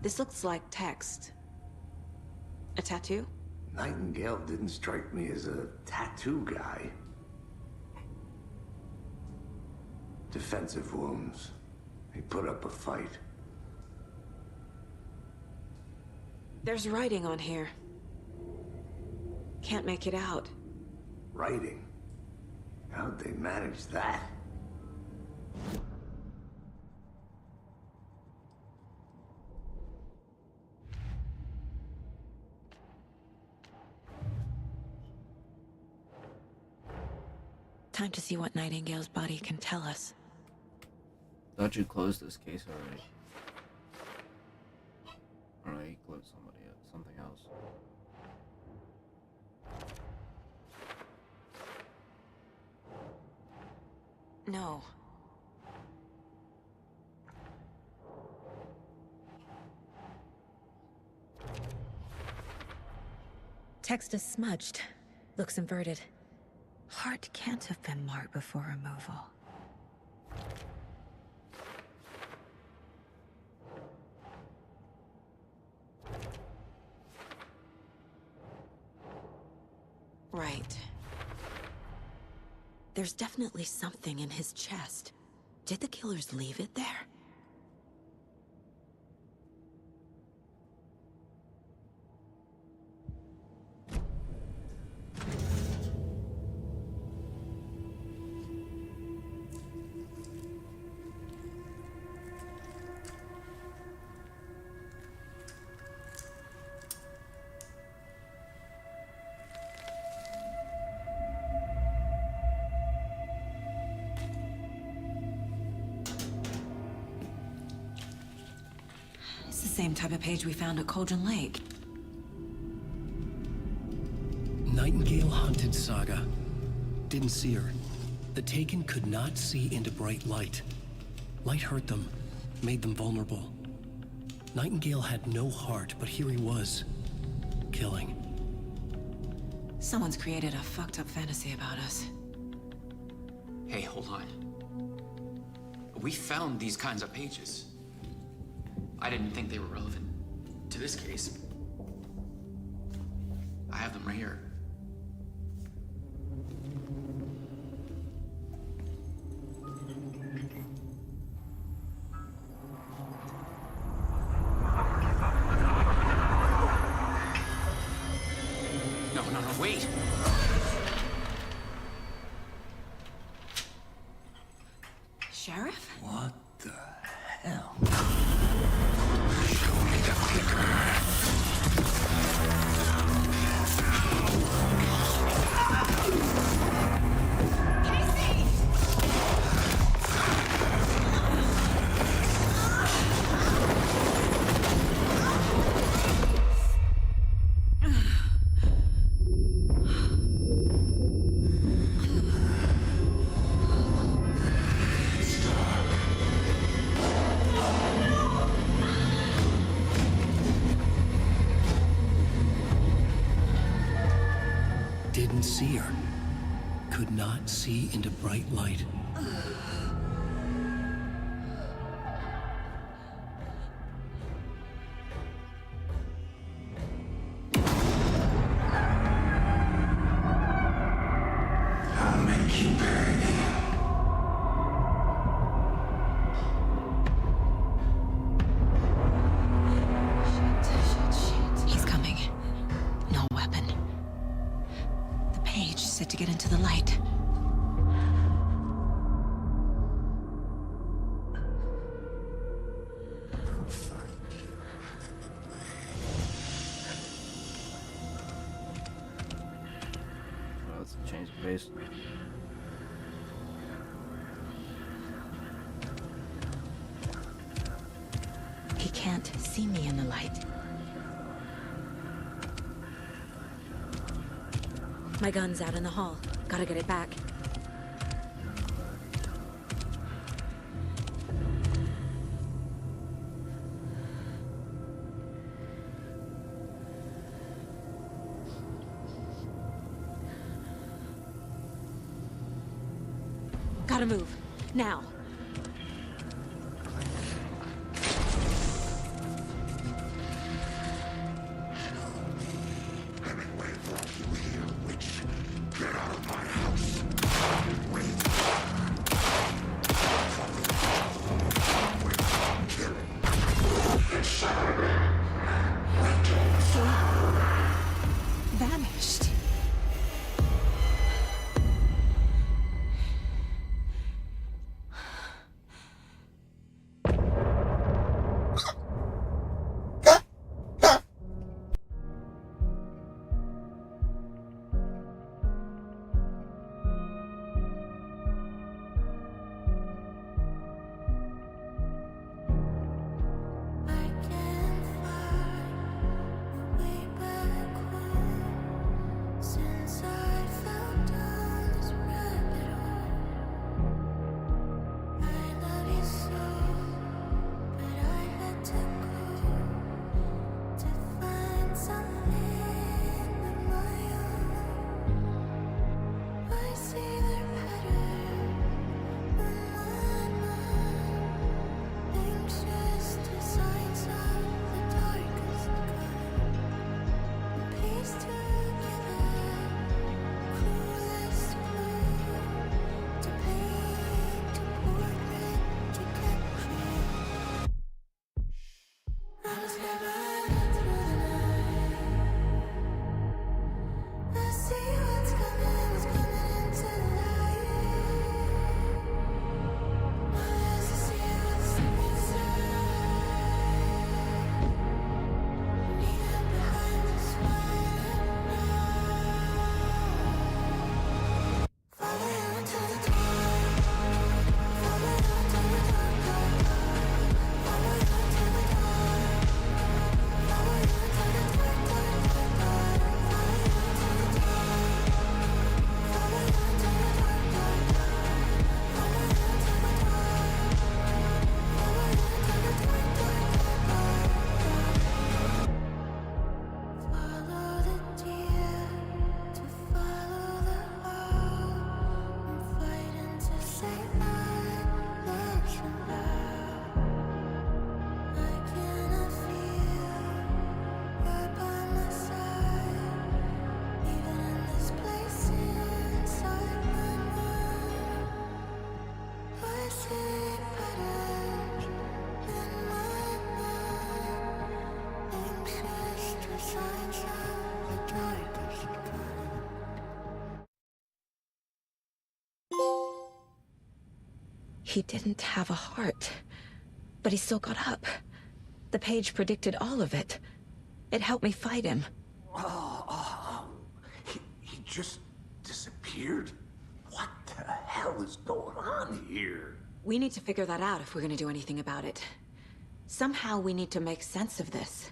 This looks like text. A tattoo? Nightingale didn't strike me as a tattoo guy. Defensive wounds. He put up a fight. There's writing on here. Can't make it out. Writing? How'd they manage that? Time to see what Nightingale's body can tell us. Thought you closed this case already. Alright, you closed something else. No. Text is smudged. Looks inverted. Heart can't have been marked before removal. Right. There's definitely something in his chest. Did the killers leave it there? Same type of page we found at Cauldron Lake. Nightingale Hunted Saga. Didn't see her. The Taken could not see into bright light. Light hurt them, made them vulnerable. Nightingale had no heart, but here he was, killing. Someone's created a fucked up fantasy about us. Hey, hold on. We found these kinds of pages. I didn't think they were relevant to this case. I have them right here. No, wait! Sheriff? What the hell? Didn't see her. Could not see into bright light. I'll make you burn. Shit. He's coming. No weapon. The page said to get into the light. Well, let's change the base. He can't see me in the light. My gun's out in the hall. Gotta get it back. Gotta move. Now. Vanished. Since I fell down this rabbit hole, I love you so, but I had to go to find something of my own. I see their pattern in my mind, anxious designs of the darkest kind, piece together. Clueless clue to paint a portrait to capture. I was never through the night. I see what's coming into the light. My eyes to see what's inside. Neither behind the spine at night. Follow into the dark. Follow into the dark. Follow into the dark. Follow into the dark, dark, dark, dark. Follow into the dark. Follow into the dark, dark, dark. Follow into the dark. Follow into the dark, dark, dark, dark. Follow the deer to follow the owl. I'm fighting to save my legs alive. I cannot feel you're by my side, even in this place inside my mind. I see patterns in my mind, anxious designs of the darkest kind. He didn't have a heart, but he still got up. The page predicted all of it. It helped me fight him. He just disappeared? What the hell is going on here? We need to figure that out if we're gonna do anything about it. Somehow we need to make sense of this.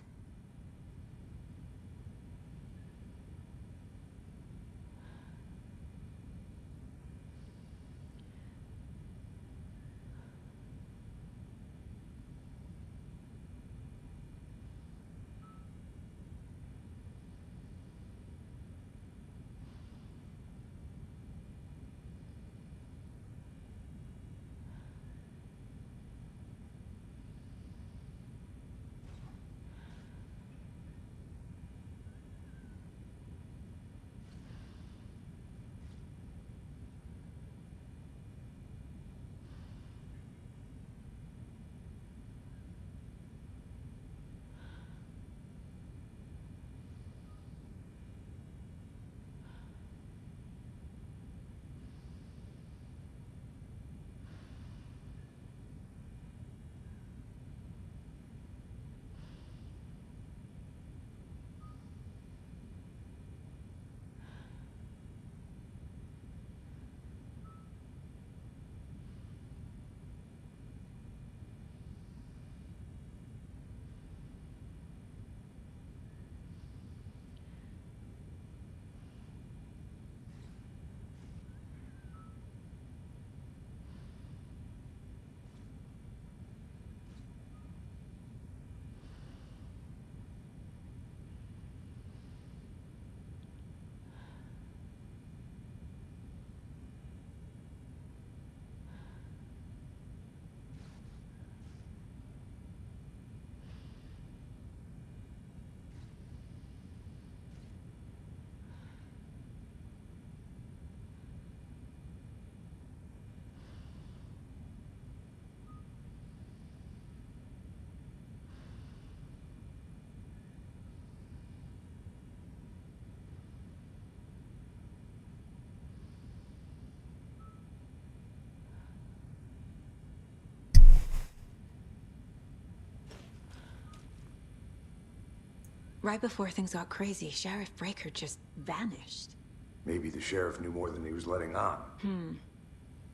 Right before things got crazy, Sheriff Breaker just vanished. Maybe the sheriff knew more than he was letting on.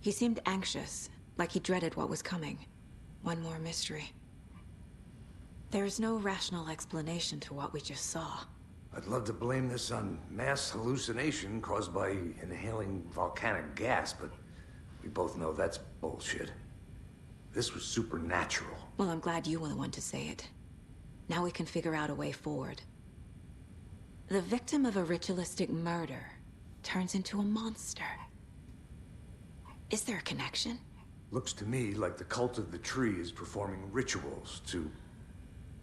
He seemed anxious, like he dreaded what was coming. One more mystery. There's no rational explanation to what we just saw. I'd love to blame this on mass hallucination caused by inhaling volcanic gas, but we both know that's bullshit. This was supernatural. Well, I'm glad you were the one to say it. Now we can figure out a way forward. The victim of a ritualistic murder turns into a monster. Is there a connection? Looks to me like the cult of the tree is performing rituals to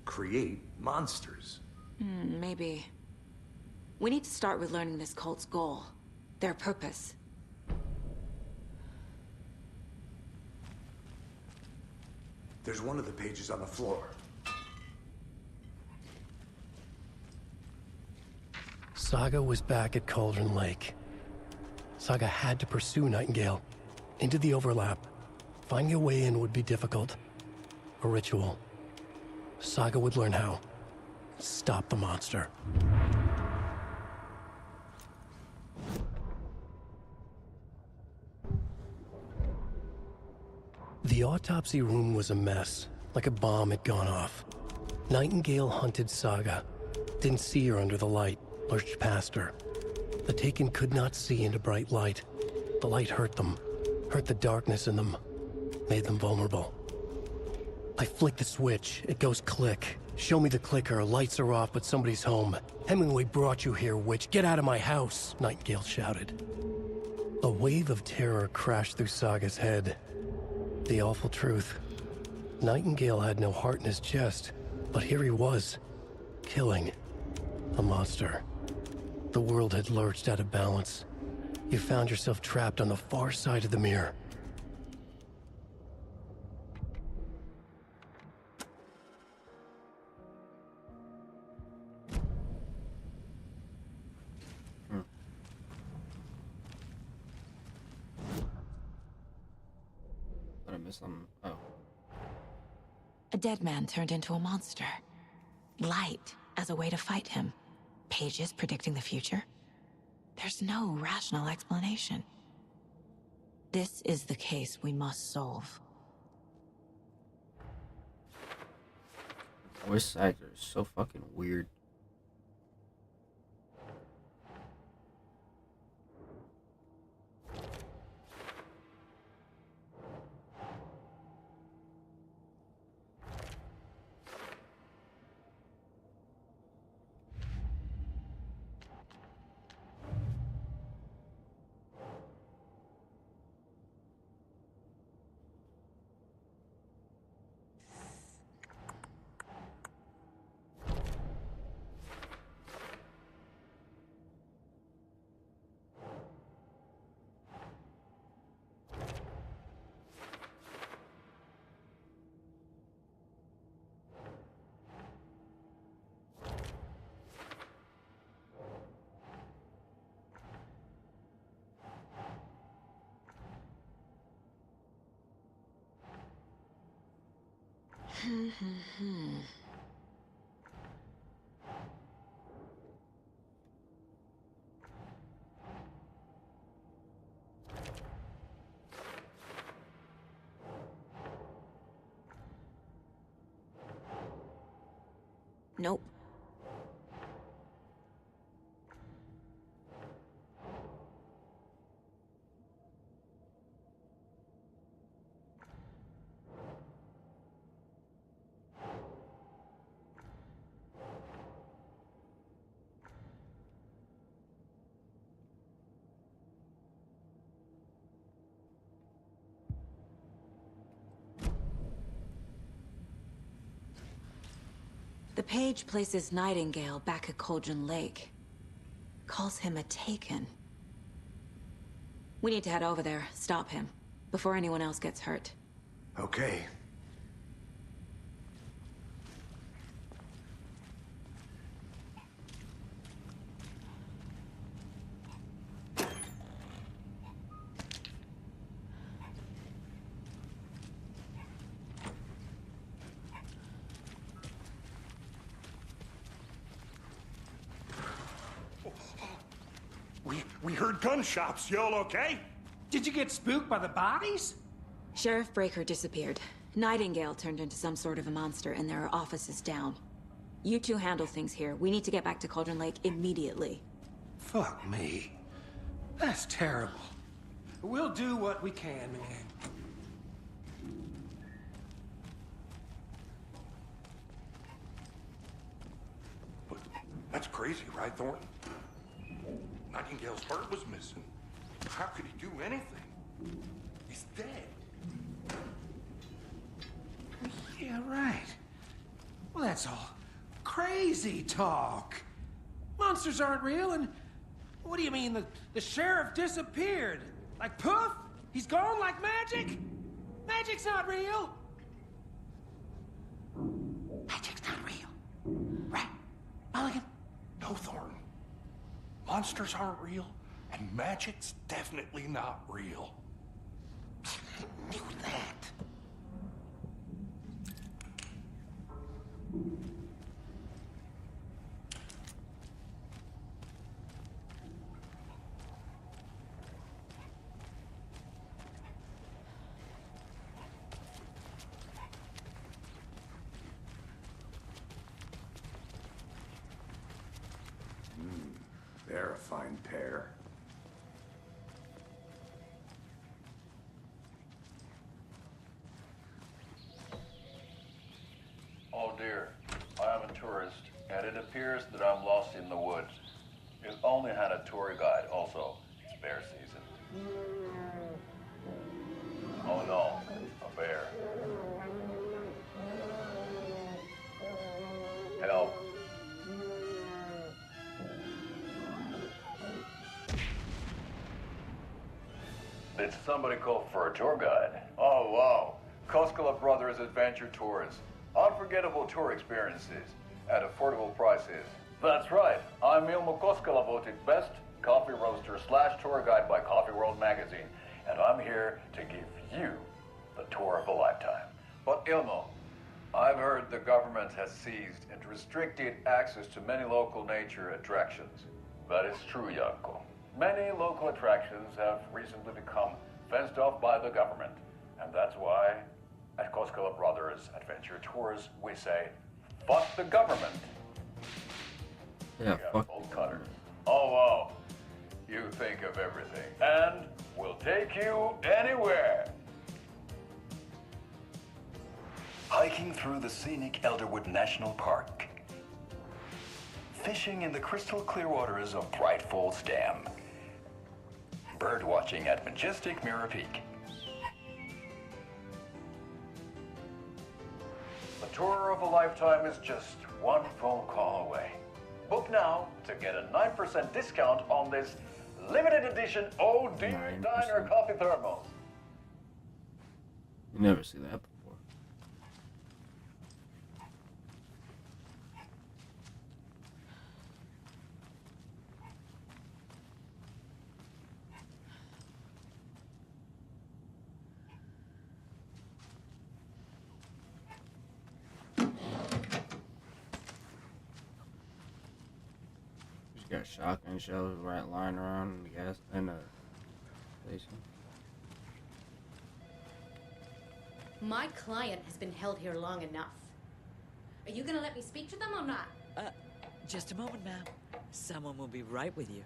create monsters. Maybe. We need to start with learning this cult's goal, their purpose. There's one of the pages on the floor. Saga was back at Cauldron Lake. Saga had to pursue Nightingale into the overlap. Finding a way in would be difficult. A ritual. Saga would learn how. Stop the monster. The autopsy room was a mess, like a bomb had gone off. Nightingale hunted Saga. Didn't see her under the light, lurched past her. The Taken could not see into bright light. The light hurt them, hurt the darkness in them, made them vulnerable. I flick the switch, it goes click. Show me the clicker, lights are off, but somebody's home. Hemingway brought you here, witch. Get out of my house, Nightingale shouted. A wave of terror crashed through Saga's head. The awful truth. Nightingale had no heart in his chest, but here he was, killing a monster. The world had lurched out of balance. You found yourself trapped on the far side of the mirror. Did I miss something? Oh. A dead man turned into a monster. Light as a way to fight him. Pages predicting the future. There's no rational explanation. This is the case we must solve. Voice actors are so fucking weird. Nope. The page places Nightingale back at Cauldron Lake. Calls him a Taken. We need to head over there, stop him, before anyone else gets hurt. Okay. We heard gunshots. Y'all okay? Did you get spooked by the bodies? Sheriff Breaker disappeared. Nightingale turned into some sort of a monster, and there are offices down. You two handle things here. We need to get back to Cauldron Lake immediately. Fuck me. That's terrible. We'll do what we can, man. But that's crazy, right, Thornton? Nightingale's heart was missing. How could he do anything? He's dead. Yeah, right. Well, that's all crazy talk. Monsters aren't real, and what do you mean the sheriff disappeared? Like poof? He's gone like magic? Magic's not real. Magic's not real. Right, Mulligan? No, Thornton. Monsters aren't real, and magic's definitely not real. I knew that. They're a fine pair. Oh dear, I am a tourist, and it appears that I'm lost in the woods. We've only had a tour guide, also. It's bear season. Oh no, a bear. Help. Did somebody call for a tour guide? Oh wow, Koskela Brothers Adventure Tours. Unforgettable tour experiences at affordable prices. That's right. I'm Ilmo Koskela, voted best coffee roaster / tour guide by Coffee World magazine, and I'm here to give you the tour of a lifetime. But Ilmo, I've heard the government has seized and restricted access to many local nature attractions. That is true, Janko. Many local attractions have recently become fenced off by the government, and that's why at Koskela Brothers Adventure Tours, we say, fuck the government. Yeah, fuck. Old cutter. Oh, wow. You think of everything. And we'll take you anywhere. Hiking through the scenic Elderwood National Park. Fishing in the crystal clear waters of Bright Falls Dam. Bird watching at majestic Mirror Peak. The tour of a lifetime is just one phone call away. Book now to get a 9% discount on this limited edition OD Diner coffee thermos. You never see that before. Got shotgun shells right lying around in the gas in the station. My client has been held here long enough. Are you gonna let me speak to them or not? Just a moment, ma'am. Someone will be right with you.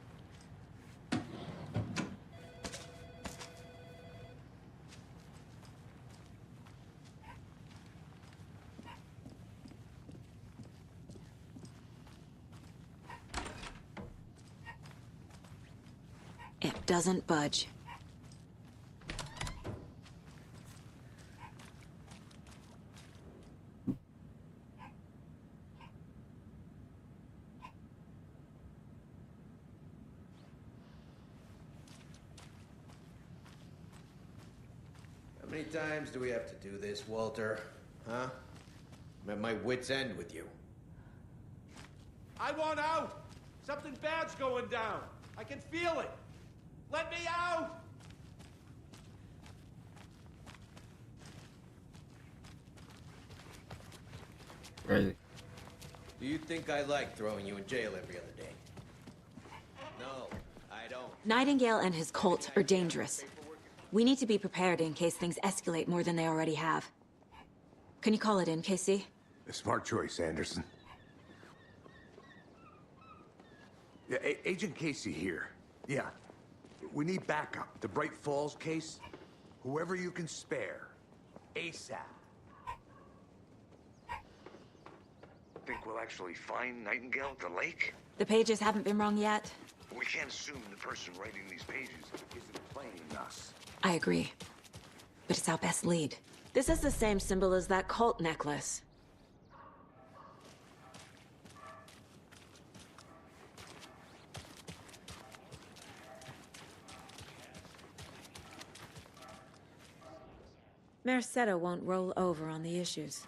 It doesn't budge. How many times do we have to do this, Walter? Huh? I'm at my wit's end with you. I want out! Something bad's going down. I can feel it. Let me out! Crazy. Do you think I like throwing you in jail every other day? No, I don't. Nightingale and his cult are dangerous. We need to be prepared in case things escalate more than they already have. Can you call it in, Casey? A smart choice, Anderson. Yeah, Agent Casey here. Yeah. We need backup. The Bright Falls case. Whoever you can spare. ASAP. Think we'll actually find Nightingale at the lake? The pages haven't been wrong yet. We can't assume the person writing these pages isn't playing us. I agree. But it's our best lead. This is the same symbol as that cult necklace. Merced won't roll over on the issues.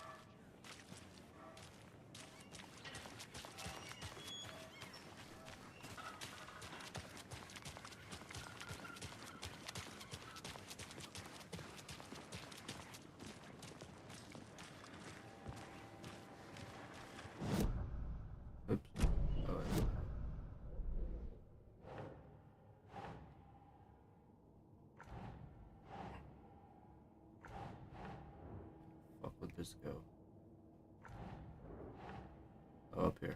This go? Oh, up here.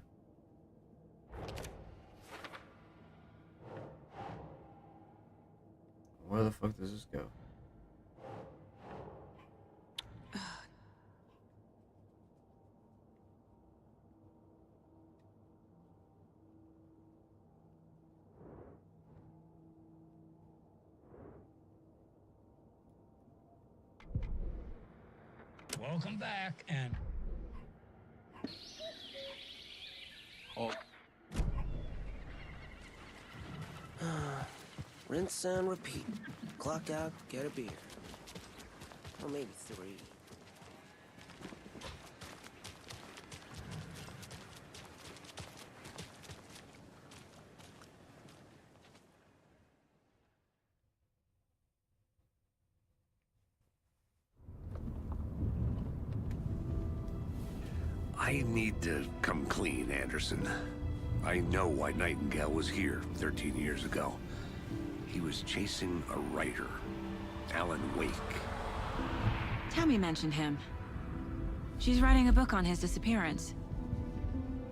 Where the fuck does this go? Welcome back, and... Oh. Rinse and repeat. Clock out, get a beer. Or maybe 3. I need to come clean, Anderson. I know why Nightingale was here 13 years ago. He was chasing a writer, Alan Wake. Tammy mentioned him. She's writing a book on his disappearance.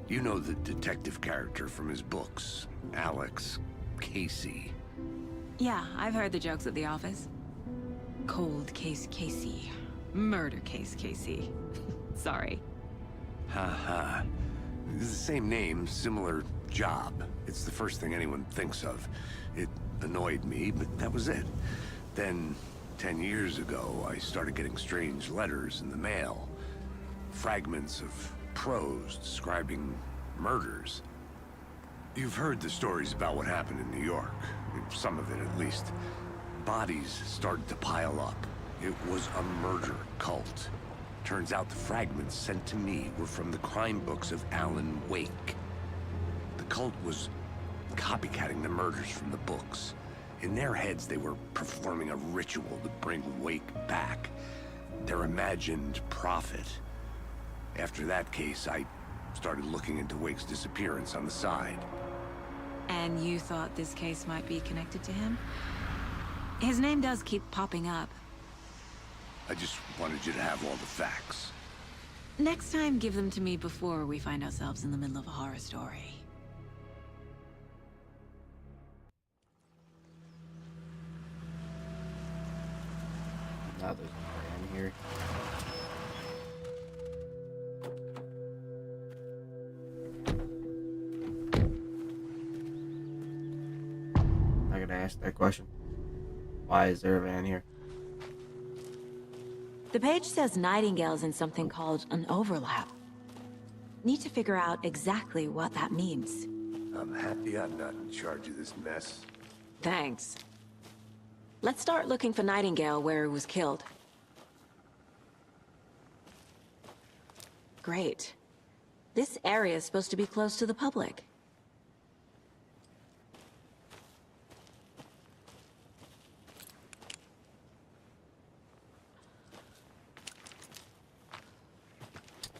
You know the detective character from his books, Alex Casey. Yeah, I've heard the jokes at the office. Cold case Casey. Murder case Casey. Sorry. Ha. It's the same name, similar job. It's the first thing anyone thinks of. It annoyed me, but that was it. Then, 10 years ago, I started getting strange letters in the mail. Fragments of prose describing murders. You've heard the stories about what happened in New York. Some of it, at least. Bodies started to pile up. It was a murder cult. Turns out the fragments sent to me were from the crime books of Alan Wake. The cult was copycatting the murders from the books. In their heads, they were performing a ritual to bring Wake back. Their imagined prophet. After that case, I started looking into Wake's disappearance on the side. And you thought this case might be connected to him? His name does keep popping up. I just wanted you to have all the facts. Next time, give them to me before we find ourselves in the middle of a horror story. Now there's a man here. I'm gonna ask that question. Why is there a van here? The page says Nightingale's in something called an overlap. Need to figure out exactly what that means. I'm happy I'm not in charge of this mess. Thanks. Let's start looking for Nightingale where he was killed. Great. This area is supposed to be close to the public.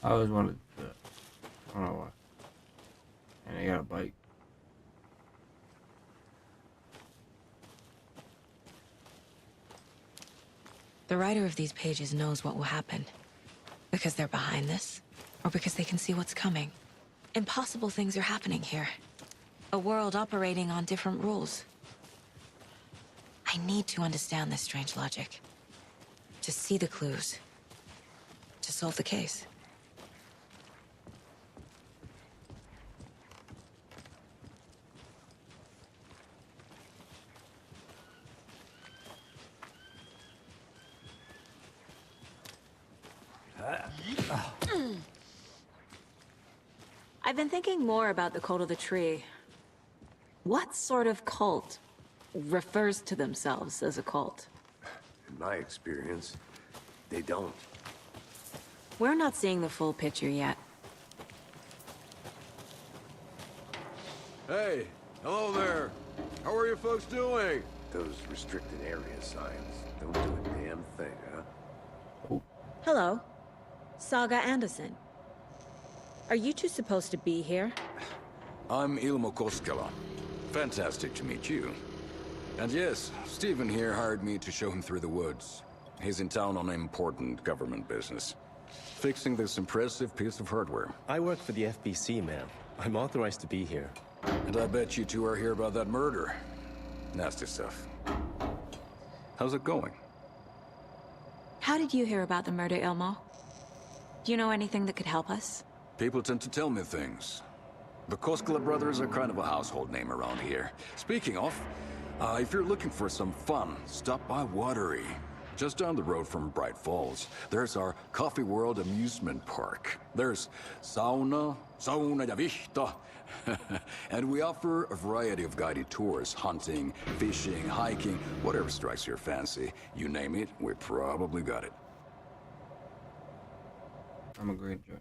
I always wanted to, I don't know why. And I got a bike. The writer of these pages knows what will happen. Because they're behind this, or because they can see what's coming. Impossible things are happening here. A world operating on different rules. I need to understand this strange logic. To see the clues. To solve the case. I've been thinking more about the Cult of the Tree. What sort of cult refers to themselves as a cult? In my experience, they don't. We're not seeing the full picture yet. Hey, hello there. How are you folks doing? Those restricted area signs don't do a damn thing, huh? Hello. Saga Anderson. Are you two supposed to be here? I'm Ilmo Koskela. Fantastic to meet you. And yes, Stephen here hired me to show him through the woods. He's in town on important government business. Fixing this impressive piece of hardware. I work for the FBC, ma'am. I'm authorized to be here. And I bet you two are here about that murder. Nasty stuff. How's it going? How did you hear about the murder, Ilmo? Do you know anything that could help us? People tend to tell me things. The Koskela brothers are kind of a household name around here. Speaking of, if you're looking for some fun, stop by Watery. Just down the road from Bright Falls, there's our Coffee World amusement park. There's sauna ja vihta. And we offer a variety of guided tours, hunting, fishing, hiking, whatever strikes your fancy. You name it, we probably got it. I'm a great joke.